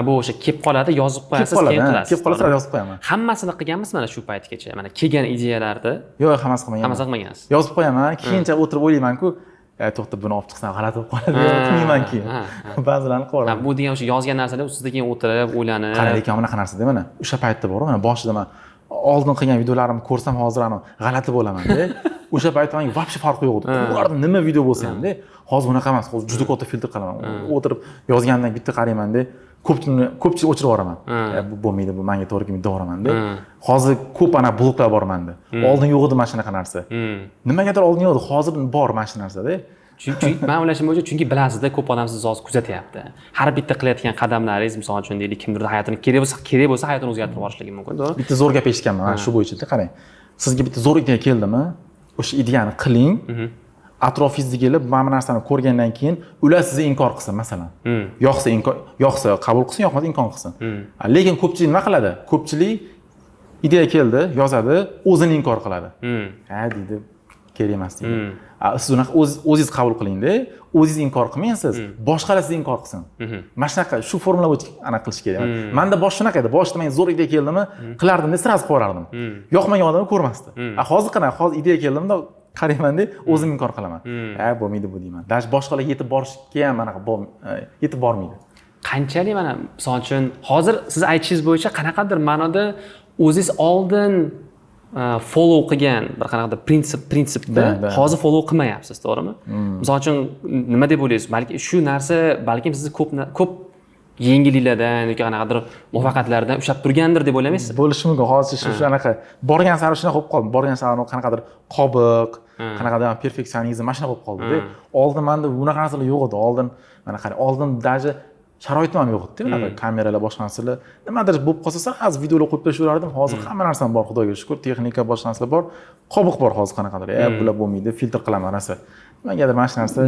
Bu o'sha kelib qoladi, yozib qo'yasiz, keyin qilasiz. Kelib qolsa yozib qo'yaman. Hammasini qilganmisiz mana shu paytgacha? Mana kelgan ideyalarni? Yo'q, hammasini qilmaganman. Hammasini qilmagansiz. Yozib qo'yaman, keyincha o'tirib o'ylayman-ku, to'xta, buni olib chiqsam g'alati bo'lib qoladi deb qilmayman keyin. Ba'zilarini qilaman. Bu degan o'sha yozgan narsalar ustida keyin o'tirib, o'ylanib. Qarang, lekin bunaqa narsa-da, mana o'sha paytda bor, mana boshida men oldin qilgan videolarimni ko'rsam hozir g'alati bo'laman-da. O'sha paytda menga вообще farqi yo'q edi. Ularda nima video bo'lsa ham-da, hozir unaqa emas. Hozir juda katta filtr qilaman. O'tirib yozgandan bitta qarayman-da, ko'pchilik o'chirib yuboraman. Bu bo'lmaydi, bu menga to'g'ri kelmaydi, deyveraman-da. Hozir ko'p bloklar bor menda. Oldin yo'q edi mana shunaqa narsa. Nimagadir oldin yo'q edi, hozir bor mana shu narsa-da. Chunki men o'ylashim bo'yicha, chunki bilasizda, ko'p odam sizni hozir kuzatyapti. Har bitta qilayotgan qadamlaringiz, misol uchun deylik, kimdir hayotini kerak bo'lsa hayotini o'zgartirib yuborishligi mumkin, to'g'ri? Bitta zo'r gap eshitganman mana shu bo'yicha. Qarang, sizga bitta zo'r ideya keldimi, o'sha ideyani qiling. Atrofingizdagilar mana bu narsani ko'rgandan keyin ular sizni inkor qilsin, masalan. Yoqsa qabul qilsin, yoqmasa inkor qilsin. Lekin ko'pchilik nima qiladi? Ko'pchilik ideya keldi, yozadi, o'zini inkor qiladi. Deydi, kerak emas deydi. Siz unaqa o'zingiz qabul qilingda, o'zingiz inkor qilmaysiz, boshqalar sizni inkor qilsin. Mana shunaqa shu formula bo'yicha aniq qilish kerak. Menda bosh shunaqa edi. Boshida men zo'r ideya keldimi, qilardim deb sirasi qo'yardim. Yoqmagan odamni ko'rmasdi. Hozir qana, hozir ideya keldimda qarayman-da, o'zim inkor qilaman. Bo'lmaydi bu deyman. Даже boshqalarga yetib borishga ham anaqa yetib bormaydi. Qanchalik mana misol uchun hozir siz aytishingiz bo'yicha qanaqadir ma'noda o'zingiz oldin follow qilgan bir qanaqadir prinsipda hozir follow qilmayapsiz, to'g'rimi? Misol uchun nima deb o'ylaysiz? Balki shu narsa balkim sizni ko'p yengilliklardan yoki qanaqadir muvaffaqiyatlardan ushlab turgandir deb o'ylamaysiz? Bo'lishi mumkin. Hozir shu anaqa borgan sari shunaqa bo'lib qoldi. Borgan sari qanaqadir qobiq, qanaqadir perfeksionizm mana shunaqa bo'lib qoldi-da. Oldin menda bunaqa narsalar yo'q edi. Oldin mana qarang, oldin даже sharoitim ham yo'q edi. Bunaqa kameralar boshqa narsalar nimadir bo'lib qolsa hozir videolar qo'yib tashlaverardim. Hozir hamma narsam bor, Xudoga shukr. Texnika boshqa narsalar bor. Qobiq bor hozir qanaqadir. Bular bo'lmaydi, filtr qilaman narsa. Nimagadir mana shu narsa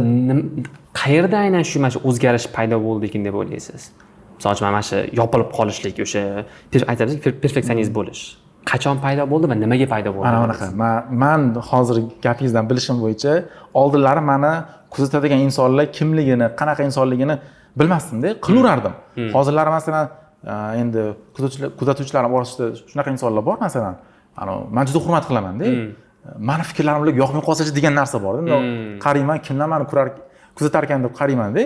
qayerda aynan shu mana shu o'zgarish paydo bo'ldi ekan deb o'ylaysiz? Misol uchun mana shu yopilib qolishlik, o'sha aytamiz, perfeksionist bo'lish. Qachon paydo bo'ldi va nimaga paydo bo'ldi? Mana bunaqa. Men hozir gapingizdan bilishim bo'yicha oldinlari meni kuzatadigan insonlar kimligini, qanaqa insonligini bilmasdim-da, qilaverardim. Hozirlari masalan endi kuzatuvchilarim orasida shunaqa insonlar bor masalan. Men juda hurmat qilaman-da. Meni fikrlarim ularga yoqmay qolsa-chi degan narsa bor-da. Qarayman, kimlar meni kuzatar ekan deb qarayman-da.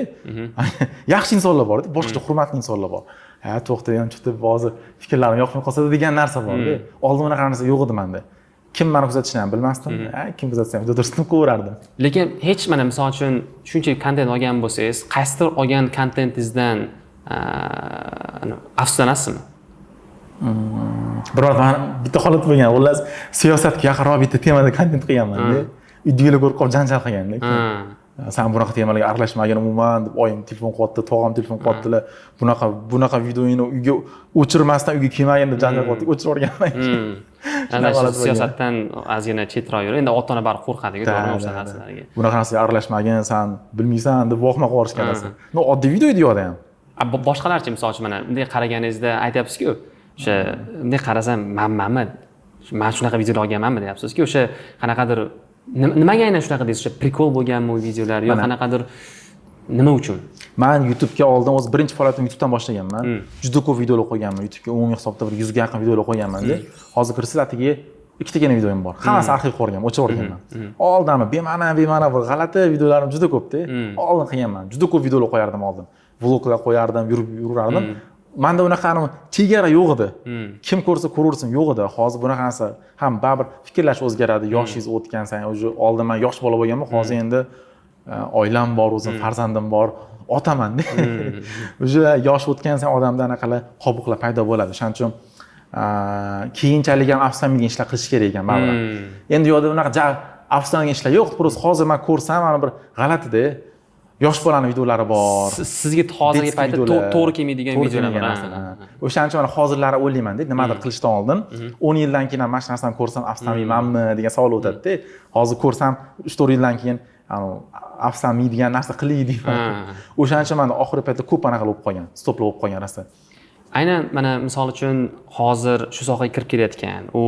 Yaxshi insonlar bor-da, boshqa hurmatli insonlar bor. To'xta, yanchitib, hozir fikrlarim yoqmay qolsa degan narsa bor-da. Oldin unaqa narsa yo'q edi menda. Kim meni kuzatishini ham bilmasdim. Kim kuzatsa ham durustini qilaverardim. Lekin hech mana misol uchun shunchalik kontent olgan bo'lsangiz, qaysidir olgan kontentingizdan afsuslanasizmi? Biroq men bitta holat bo'lgan. Xullas, siyosatga yaqinroq bitta temada kontent qilganman-da. Uydagilar ko'rib qolib janjal qilganda. Sen bunaqa temalarga aralashmagin umuman deb oyim telefon qilyapti, tog'am telefon qilyaptilar. Bunaqa videoni uyga o'chirmasdan uyga kelmagin deb janjal qilyapti, o'chirib yuborganman. Ana siyosatdan ozgina chetroq yur. Endi ota-ona baribir qo'rqadi-ku, to'g'rimi o'sha narsalarga. Bunaqa narsaga aralashmagin, sen bilmaysan deb voqma qo'yishgan narsa. Oddiy video edi yo'qda ham. Boshqalarchi misol uchun mana bunday qaraganingizda aytyapsiz-ku, o'sha bunday qarasam men shunaqa videolar olganmanmi deyapsiz-ku, o'sha qanaqadir nimaga aynan shunaqa deysiz? O'sha prikol bo'lganmi u videolar yoki qanaqadir nima uchun? Men YouTube'ga oldin o'z birinchi faoliyatimni YouTube'dan boshlaganman. Juda ko'p videolar qo'yganman. YouTube'ga umumiy hisobda bir 100 ga yaqin videolar qo'yganman-da. Hozir kirsiz atigi ikkitagina videoyim bor. Hammasi arxiv qo'yganman, o'chirib yuborganman. Oldinmi bema'ni bir g'alati videolarim juda ko'p-da. Oldin qilganman. Juda ko'p videolar qo'yardim oldin. Vloglar qo'yardim, yurardim. Menda unaqa chegara yo'q edi. Kim ko'rsa ko'raversin yo'q edi. Hozir bunaqa narsa ham baribir fikrlash o'zgaradi. Yoshingiz o'tgan sayin, oldin men yosh bola bo'lganman, hozir endi oilam bor, o'zim farzandim bor, otaman-da. O'sha yosh o'tgan sayin odamda anaqalar qobiqlar paydo bo'ladi. Shuning uchun keyinchalik ham afsuslanmaydigan ishlar qilish kerak ekan baribir. Endi yo'lda unaqa afsuslanadigan ishlar yo'q. Просто hozir men ko'rsam, mana bir g'alatida yosh bolaning videolari bor. Sizga hozirgi paytda to'g'ri kelmaydigan videolar bor. O'shaning uchun hozirlari o'ylayman-da, nimadir qilishdan oldin 10 yildan keyin ham mana shu narsani ko'rsam afsuslanmaymanmi degan savol o'tadi-da. Hozir ko'rsam 3-4 yildan keyin afsuslanmaydigan narsa qilay deyman. O'shaning uchun menda oxirgi paytda ko'p anaqa bo'lib qolgan, stoplar bo'lib qolgan narsa. Aynan mana misol uchun hozir shu sohaga kirib kelayotgan, u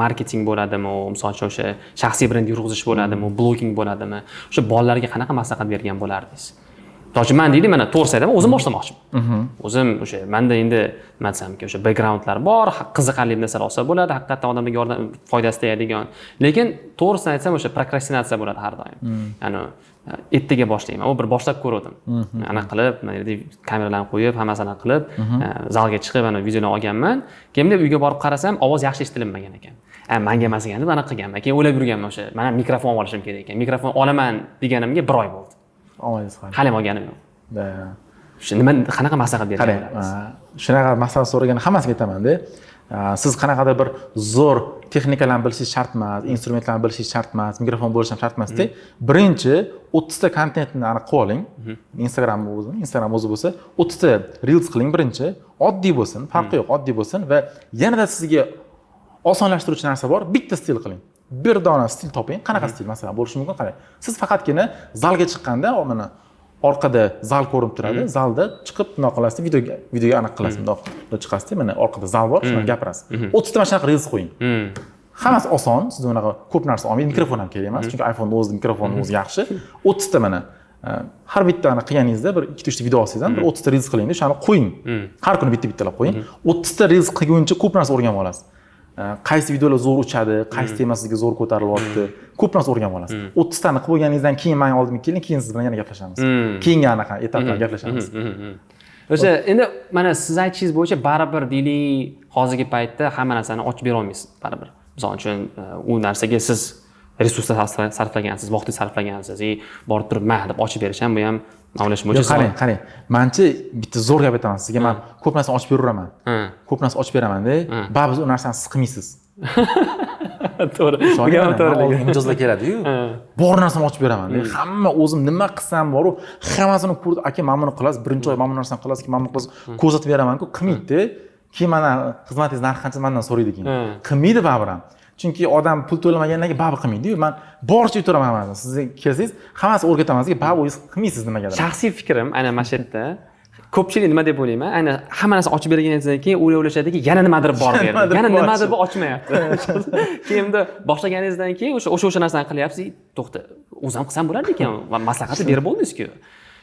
marketing bo'ladimi, u misol uchun o'sha shaxsiy brend yurg'izish bo'ladimi, blogging bo'ladimi, o'sha bolalarga qanaqa maslahat bergan bo'lardingiz? To'g'ri, men deydi, mana to'g'ri aytaman, o'zim boshlamoqchiman. O'zim o'sha menda endi nima desamki, o'sha backgroundlar bor, qiziqarli narsalar olsa bo'ladi, haqiqatan odamga yordam foydasi tegadigan. Lekin to'g'risini aytsam, o'sha prokrastinatsiya bo'ladi har doim. Ya'ni ertaga boshlayman. U bir boshlab ko'rdim. Ana qilib, mana kameralarni qo'yib, hammasini qilib, zalga chiqib, ana videoni olganman. Keyin uyga borib qarasam, ovoz yaxshi eshitilmagan ekan. Menga emas ekan deb ana qilganman. Keyin o'ylab yurganman o'sha, mana mikrofon olishim kerak ekan. Mikrofon olaman deganimga 1 oy bo'ldi. Hali ham olganim yo'q. O'sha nima qanaqa maslahat berasiz? Shunaqa maslahat so'ragan hammasiga aytaman-da. Siz qanaqadir bir zo'r texnikalarni bilishingiz shart emas, instrumentlarni bilishingiz shart emas, mikrofon bo'lishi ham shart emas-da. Birinchi 30 ta kontentni aniq qilib oling. Instagram o'zi bo'lsa, 30 ta reels qiling birinchi. Oddiy bo'lsin, farqi yo'q, oddiy bo'lsin va yanada sizga osonlashtiruvchi narsa bor, bitta stil qiling. Bir dona stil toping. Qanaqa stil masalan bo'lishi mumkin? Qarang. Siz faqatgina zalga chiqqanda, mana orqada zal ko'rinib turadi. Zalda chiqib bunaqa qilasiz, videoga aniq qilasiz. Bundoq chiqasiz, mana orqada zal bor, shuni gapirasiz. 30 ta mana shunaqa reels qo'ying. Hammasi oson, siz unaqa ko'p narsa olmaysiz, mikrofon ham kerak emas, chunki iPhonening o'zida mikrofoni o'zi yaxshi. 30 ta mana har bittani qilganingizda bir 2-3 ta video olsangiz ham bir 30 ta reels qiling, o'shani qo'ying. Har kuni bitta-bittalab qo'ying. 30 ta reels qilguncha ko'p narsa o'rganib olasiz. Qaysi videolar zo'r uchadi, qaysi tema sizga zo'r ko'tarilyapti, ko'p narsa o'rganib olasiz. 30 tani qilib bo'lganingizdan keyin men oldimga keling, keyin siz bilan yana gaplashamiz. Keyingi anaqa etaplar gaplashamiz. O'sha endi mana siz aytishingiz bo'yicha baribir deylik, hozirgi paytda hamma narsani ochib bera olmaysiz, baribir. Misol uchun u narsaga siz resurslar sarflagansiz, vaqt sarflagansiz, borib turib ma deb ochib berish ham bu ham mavlash bo'yicha. Qarang. Menchi bitta zo'r gap aytaman sizga, men ko'p narsani ochib beraveraman. Ko'p narsa ochib beraman-da, baribir u narsani siz qilmaysiz. To'g'ri. Bu ham to'g'ri. Mijozlar keladi-yu. Bor narsani ochib beraman-da. Hamma o'zim nima qilsam bor-u, hammasini ko'rib, aka men buni qilasiz, birinchi oy men bu narsani qilasiz, men buni qilasiz, ko'rsatib beraman-ku, qilmaydi-da. Keyin mana xizmatingiz narxi qancha mendan so'raydi keyin. Qilmaydi baribir ham. Chunki odam pul to'lamagandan keyin baribir qilmaydi-yu. Men boricha aytiraman hammani. Siz kelsangiz, hammasi o'rgataman-ki, baribir o'zingiz qilmaysiz nimagadir. Shaxsiy fikrim ana mana shu yerda ko'pchilik nima deb o'ylayman, ayni hamma narsa ochib berganingizdan keyin o'ylashadiki, yana nimadir bor bu yerda. Yana nimadir bor ochmayapti. Keyin boshlaganingizdan keyin o'sha narsani qilyapsiz, to'xta. O'zim qilsam bo'lardi ekan, maslahatni berib bo'ldingiz-ku.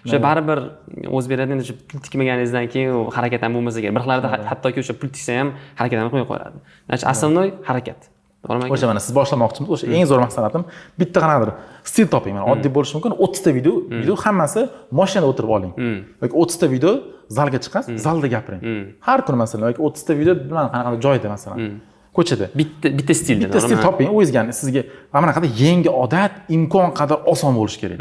O'sha baribir o'z beradigan o'sha pul tikmaganingizdan keyin harakat ham bo'lmasa kerak. Bir xillarda hattoki o'sha pul tiksa ham harakat ham qo'yib qo'yadi. Значит, основной harakat. O'sha mana siz boshlamoqchimisiz? O'sha eng zo'r maqsadim bitta qanaqadir stil toping. Mana oddiy bo'lishi mumkin. 30 ta video hammasi mashinada o'tirib oling. Yoki 30 ta video zalga chiqasiz, zalda gapiring. Har kuni masalan yoki 30 ta video bilmadim qanaqadir joyda masalan. Ko'chada. Bitta stilda. Bitta stil toping. O'zingizga sizga mana qanday yangi odat imkon qadar oson bo'lishi kerak.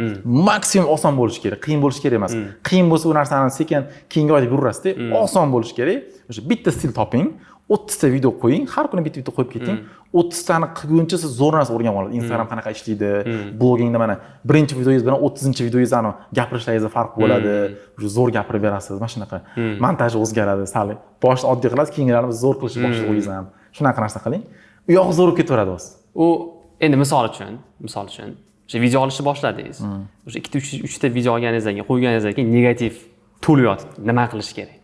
Maksimum oson bo'lishi kerak, qiyin bo'lishi kerak emas. Qiyin bo'lsa u narsani sekin keyingi oyga yurasiz-da, oson bo'lishi kerak. O'sha bitta stil toping. 30 ta video qo'ying, har kuni bitta qo'yib keting. 30 tani qilguncha siz zo'r narsa o'rganib olasiz. Instagram qanaqa ishlaydi, blogingda mana birinchi videongiz bilan 30-videongizni gapirishlaringiz farq bo'ladi. O'sha zo'r gapirib berasiz, mana shunaqa. Montaj o'zgaradi, sal boshni oddiy qilasiz, keyingilarni zo'r qilishni boshlaysiz ham. Shunaqa narsa qiling. U yoq zo'r ketaveradi o'zi. U endi misol uchun o'sha video olishni boshladingiz. O'sha 2-3 ta video olganingizdan keyin qo'yganingizdan keyin negativ to'lyapti. Nima qilish kerak?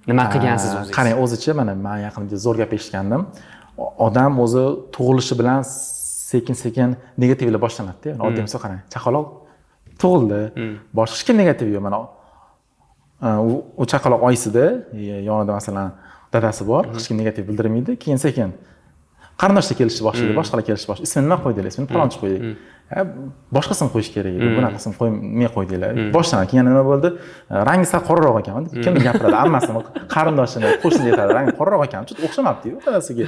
Nima qilgansiz o'zingiz? Qarang, o'zicha mana men yaqinda zo'r gap eshitgandim. Odam o'zi tug'ilishi bilan sekin-sekin negativlar boshlanadi-da. Oddiy misol qarang, chaqaloq tug'ildi. Boshqa hech kim negativ yo'q. Mana u chaqaloq oysida yonida masalan dadasi bor, hech kim negativ bildirmaydi. Keyin sekin qarindoshlar kelishni boshlaydi, boshqalar kelishni boshlaydi. Ismini nima qo'ydinglar? Ismini falonchi qo'ydik. Boshqasini qo'yish kerak edi. Bunaqasini qo'ymay qo'ydinglar. Boshdan keyin nima bo'ldi? Rangi sal qoraroq ekan. Kimdir gapiradi, ammasini, qarindoshini, qo'shniga aytadi, rangi qoraroq ekan. Chut o'xshamabdi-ku dadasiga.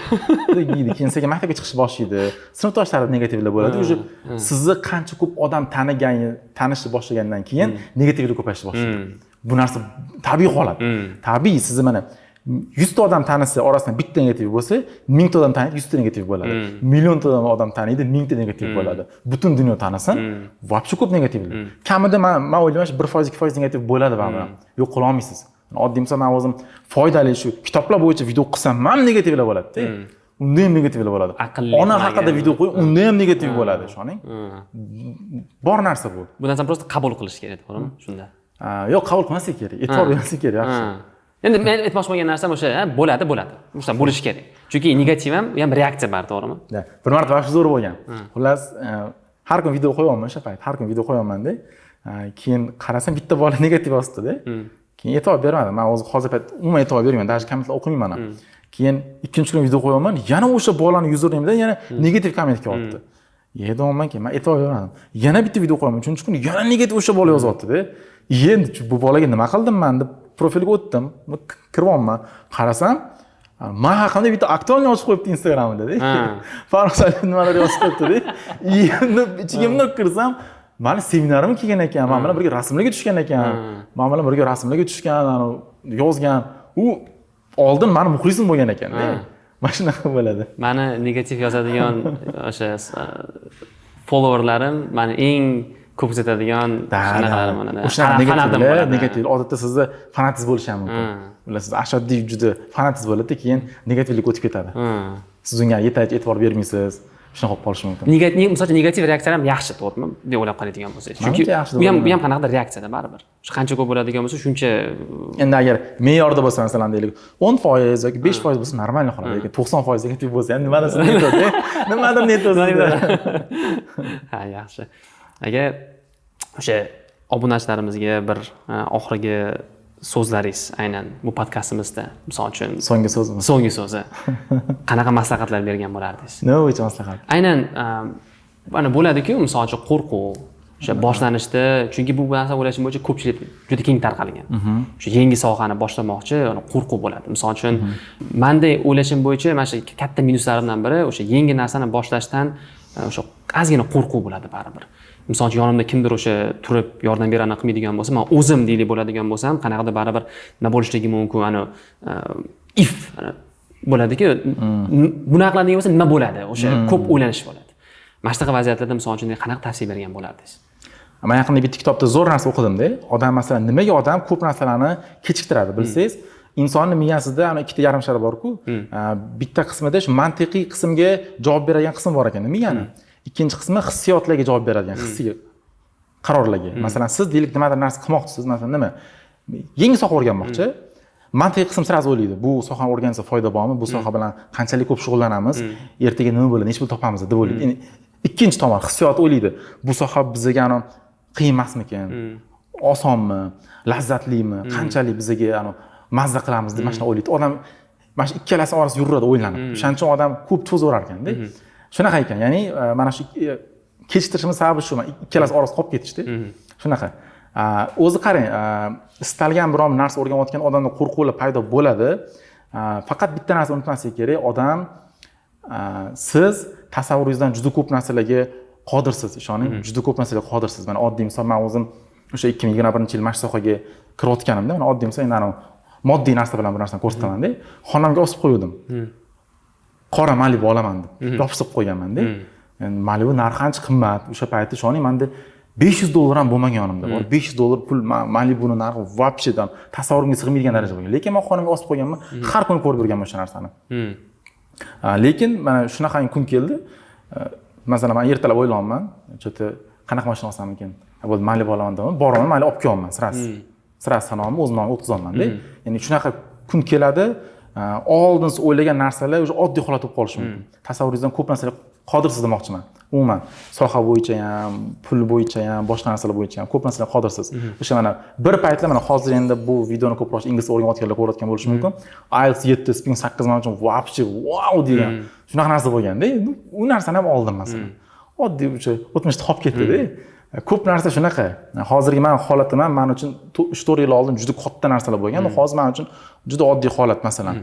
Deydi, keyin sekin maktabga chiqishni boshlaydi. Sinfdoshlari negativlar bo'ladi. O'sha sizni qancha ko'p odam tanishni boshlagandan keyin negativlar ko'payishni boshlaydi. Bu narsa tabiiy holat. Tabiiy sizni mana 100 ta odam tanisa orasidan bitta negativ bo'lsa, 1000 ta odam taniydi, 100 ta negativ bo'ladi. Million ta odam taniydi, 1000 ta negativ bo'ladi. Butun dunyo tanisin, вообще ko'p negativlar. Kamida men o'ylayman 1%, 2% negativ bo'ladi baribir. Yo'q qila olmaysiz. Oddiy misol men o'zim foydali shu kitoblar bo'yicha video qilsam ham negativlar bo'ladi-da. Unda ham negativlar bo'ladi. Ona haqida video qo'ying, unda ham negativ bo'ladi, ishoning. Bor narsa bu. Bu narsani prosta qabul qilish kerak, to'g'rimi? Shunda. Yo'q, qabul qilmaslik kerak. E'tibor bermaslik kerak, yaxshi. Endi men aytmoqchi bo'lgan narsam o'sha, bo'ladi. O'sha bo'lishi kerak. Chunki negativ ham reaksiya bor, to'g'rimi? Bir marta vaqt zo'r bo'lgan. Xullas, har kun video qo'yaman o'sha payt. Har kun video qo'yaman-da. Keyin qarasam bitta bola negativ yozdi-da. Keyin e'tibor bermadim. Men o'zi hozir payt umuman e'tibor bermayman. Даже kommentlar o'qimayman ham. Keyin ikkinchi kun video qo'yaman, yana o'sha bolani username-dan yana negativ komment kelyapti. Yedomanki, men e'tibor bermadim. Yana bitta video qo'yaman. Uchinchi kun yana negativ o'sha bola yozyapti-da. Endi bu bolaga nima qildim men deb profilga o'tdim, kiryapman. Qarasam, men haqimda bitta aktualni ochib qo'yibdi Instagram'da-da. Farqsali nimalar yozib qo'yibdi-da. Endi ichimga kirsam, meni seminarimga kelgan ekan, men bilan birga rasmlarga tushgan ekan. Men bilan birga rasmlarga tushgan, yozgan. U oldin meni muxlisim bo'lgan ekan-da. Mana shunaqa bo'ladi. Meni negativ yozadigan o'sha followerlarim meni eng ko'p kuzatadigan shunaqalar mana. O'sha negativ odatda sizni fanatiz bo'lishi ham mumkin. Bilasiz, ashaddiy juda fanatiz bo'ladi, keyin negativlik o'tib ketadi. Siz unga yetarli e'tibor bermaysiz. shunaqa qolib qolishi mumkin. Misol negativ reaksiyalar ham yaxshi, to'g'rimi? deb o'ylab qaraydigan bo'lsangiz. Chunki Menimcha yaxshi bu ham qanaqadir reaksiyada baribir. Qancha ko'p bo'ladigan bo'lsa, shuncha. Endi agar me'yorda bo'lsa, masalan, deylik 10% yoki 5% bo'lsa normal qoladi, lekin 90% negativ bo'lsa ham nimadir netadi. Nimadir netadi. Ha, yaxshi. Agar o'sha obunachilarimizga bir oxirgi so'zlaringiz aynan bu podkastimizda, misol uchun So'nggi so'zmi? so'nggi so'zi qanaqa maslahatlar bergan bo'lardingiz? Nima bo'yicha maslahat? Aynan mana bo'ladi-ku, misol uchun qo'rquv o'sha boshlanishda, chunki bu narsa o'ylashim bo'yicha ko'pchilik juda keng tarqalgan. O'sha yangi sohani boshlamoqchi qo'rquv bo'ladi. Misol uchun menda o'ylashim bo'yicha mana shu katta minuslarimdan biri o'sha yangi narsani boshlashdan o'sha ozgina qo'rquv bo'ladi baribir. Misol uchun yonimda kimdir o'sha turib yordam berani qilmaydigan bo'lsa, men o'zim deylik bo'ladigan bo'lsam, qanaqadir baribir nima bo'lishligi mumkin, ana if bo'ladi-ku, bunaqa qiladigan bo'lsa nima bo'ladi? O'sha ko'p o'ylanish bo'ladi. Mana shunaqa vaziyatlarda misol uchun qanaqa tavsiya bergan bo'lardingiz? Men yaqinda bitta kitobda zo'r narsa o'qidim-da. Odam masalan, nimaga odam ko'p narsalarni kechiktiradi, bilsangiz, insonning miyasida ana ikkita yarim shara bor-ku. Bitta qismida shu mantiqiy qismga javob beradigan qism bor ekan, miyani. Ikkinchi qismi hissiyotlarga javob beradigan, hissiy qarorlarga. Masalan, siz deylik nimadir narsa qilmoqchisiz, masalan, nima? Yangi soha o'rganmoqchi. Mantiqiy qism sira o'ylaydi. Bu sohani o'rgansa foyda bormi? Bu soha bilan qanchalik ko'p shug'ullanamiz? Ertaga nima bo'ladi? Nech pul topamiz deb o'ylaydi. Endi ikkinchi tomon hissiyot o'ylaydi. Bu soha bizga qiyin emasmikan? Osonmi? Lazzatlimi? Qanchalik bizga mazza qilamiz deb mana shuni o'ylaydi. Odam mana shu ikkalasi orasida yuradi, o'ylanib. O'shaning uchun odam ko'p cho'zaverar ekan-da. Shunaqa ekan. Ya'ni mana shu kechiktirishimiz sababi shu, ikkalasi orasida qolib ketishdi. Shunaqa. O'zi qarang, istalgan biror narsa o'rganayotgan odamda qo'rquvlar paydo bo'ladi. Faqat bitta narsa unutmaslik kerak, odam siz tasavvuringizdan juda ko'p narsalarga qodirsiz, ishoning, juda ko'p narsalarga qodirsiz. Mana oddiy misol, men o'zim o'sha 2021-yil mana shu sohaga kirayotganimda, mana oddiy misol, endi moddiy narsa bilan bir narsani ko'rsataman-da, xonamga osib qo'ydim. Qora Malibu olaman deb yopishib qo'yganman-da. Endi Malibu narxi ancha qimmat. O'sha paytda ishoning, menda $500 ham bo'lmagan yonimda bor. $500 pul Malibuning narxi вообще tasavvurimga sig'maydigan darajada bo'lgan. Lekin men xonamga osib qo'yganman, har kuni ko'rib yurganman o'sha narsani. Lekin mana shunaqangi kun keldi. Masalan, men ertalab o'ylayapman, chota qanaqa mashina olsam ekan? Bo'ldi, Malibu olaman dedim. Boraman, mayli olib kelyapman, sirasi sanoqni o'z nomiga o'tkazolman-da. Ya'ni shunaqa kun keladi. Oldin siz o'ylagan narsalar o'sha oddiy holat bo'lib qolishi mumkin. Tasavvuringizdan ko'p narsalar qodirsiz demoqchiman. Umuman, soha bo'yicha ham, pul bo'yicha ham, boshqa narsalar bo'yicha ham ko'p narsalar qodirsiz. O'sha mana bir paytlar, mana hozir endi bu videoni ko'proq ingliz o'rganayotganlar ko'rayotgan bo'lishi mumkin. IELTS 7, Speaking 8 men uchun вообще wow degan shunaqa narsa bo'lganda, u narsani ham oldim masalan. Oddiy o'sha o'tmishda qolib ketdi-da. Ko'p narsa shunaqa. Hozirgi men holatim ham men uchun 3-4 yil oldin juda katta narsalar bo'lgan. Hozir men uchun juda oddiy holat masalan.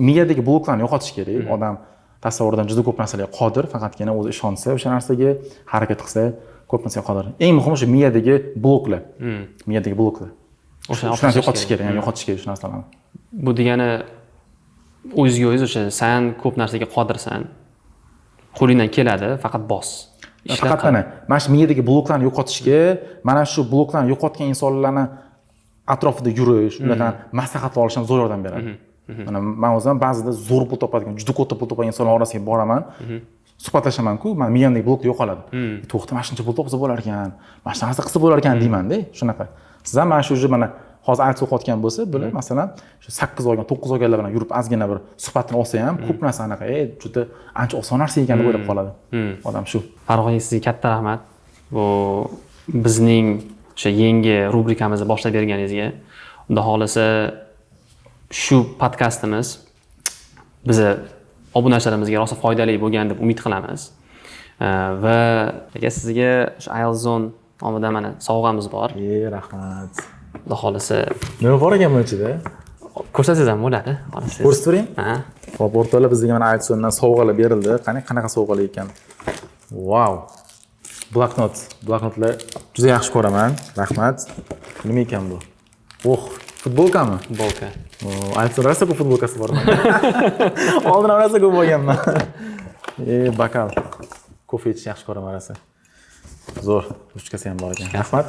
Miyadagi bloklarni yo'qotish kerak. Odam tasavvurdan juda ko'p narsalarga qodir, faqatgina o'zi ishonsa, o'sha narsaga harakat qilsa, ko'p narsaga qodir. Eng muhimi o'sha miyadagi bloklar. Miyadagi bloklar. O'shani yo'qotish kerak, ya'ni yo'qotish kerak shu narsalarni. Bu degani o'zingga o'zi o'sha sen ko'p narsaga qodirsan. Qo'lingdan keladi, faqat bos. Faqat mana shu miyadagi bloklarni yo'qotishga, mana shu bloklarni yo'qotgan insonlarni atrofida yurish, ulardan maslahat olish ham zo'r yordam beradi. Mana men o'zim ba'zida zo'r pul topadigan, juda katta pul topgan insonlar orasiga boraman, suhbatlashaman-ku, men miyamdagi blok yo'qoladi. To'xta, mana shuncha pul topsa bo'lar ekan, mana shu narsa qilsa bo'lar ekan deyman-da, shunaqa. Siz ham mana shu mana hozir aytib o'qiyotgan bo'lsa, bular masalan, shu 8 oygan, 9 oyganlar bilan yurib ozgina bir suhbatni olsa ham, ko'p narsa anaqa, juda ancha oson narsa ekan deb o'ylab qoladi. Odam shu. Farg'ona, sizga katta rahmat. Bu bizning o'sha yangi rubrikamizni boshlab berganingizga. Unda xolisa shu podkastimiz bizni obunachilarimizga rosa foydali bo'lgan deb umid qilamiz. Va aka sizga shu IELTS Zone nomidan mana sovg'amiz bor. Rahmat. Xudo xolisa. Nima bor ekan buni ichida? Ko'rsatsangiz ham bo'ladi. Ko'rsatib bering. Xo'p, o'rtoqlar, bizga mana IELTS Zonedan sovg'alar berildi. Qanaqa sovg'alar ekan? Wow. Bloknotlar juda yaxshi ko'raman. Rahmat. Nima ekan bu? Futbolkami? Futbolka. IELTS rosa ko'p futbolkasi bor. Oldin rosa ko'p bo'lganman. Bakal. Kofe ichish yaxshi ko'raman rosa. Zo'r, ruchkasi ham bor ekan. Rahmat.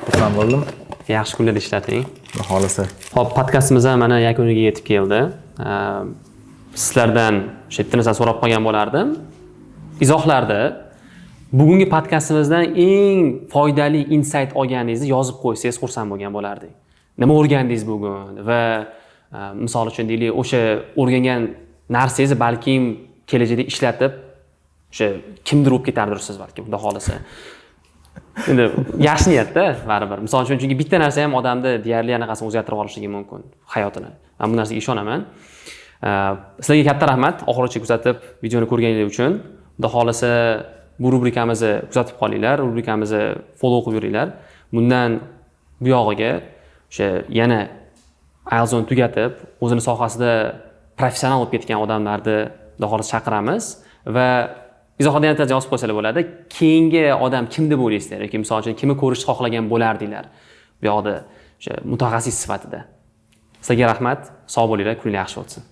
Xursand bo'ldim. Yaxshi kunlar ishlating. Xohlasa. Xo'p, podkastimiz ham mana yakuniga yetib keldi. Sizlardan o'sha bitta narsa so'rab qolgan bo'lardim. izohlarda bugungi podkastimizdan eng foydali insight olganingizni yozib qo'ysangiz xursand bo'lgan bo'lardik. Nima o'rgandingiz bugun va misol uchun deylik, o'sha o'rgangan narsangizni balkim kelajakda ishlatib o'sha kimdir olib ketardirsiz balki, xudo xolasa. Endi yaxshi niyatda baribir. Misol uchun chunki bitta narsa ham odamni deyarli anaqasini o'zgartirib olishligi mumkin hayotini. Men bu narsaga ishonaman. Sizlarga katta rahmat oxirigacha kuzatib videoni ko'rganingiz uchun. Xudo xolasa bu rubrikamizni kuzatib qolinglar, rubrikamizni follow qilib yuringlar. Bundan bu yog'iga o'sha yana IELTS tugatib, o'zini sohasida professional bo'lib ketgan odamlarni xudo xolasa chaqiramiz va izohda yana yozib qo'ysalar bo'ladi. Keyingi odam kim deb o'ylaysizlar yoki misol uchun kimni ko'rishni xohlagan bo'lardinglar? Bu yoqda o'sha mutaxassis sifatida. Sizlarga rahmat, sog' bo'linglar, kuningiz yaxshi bo'lsin.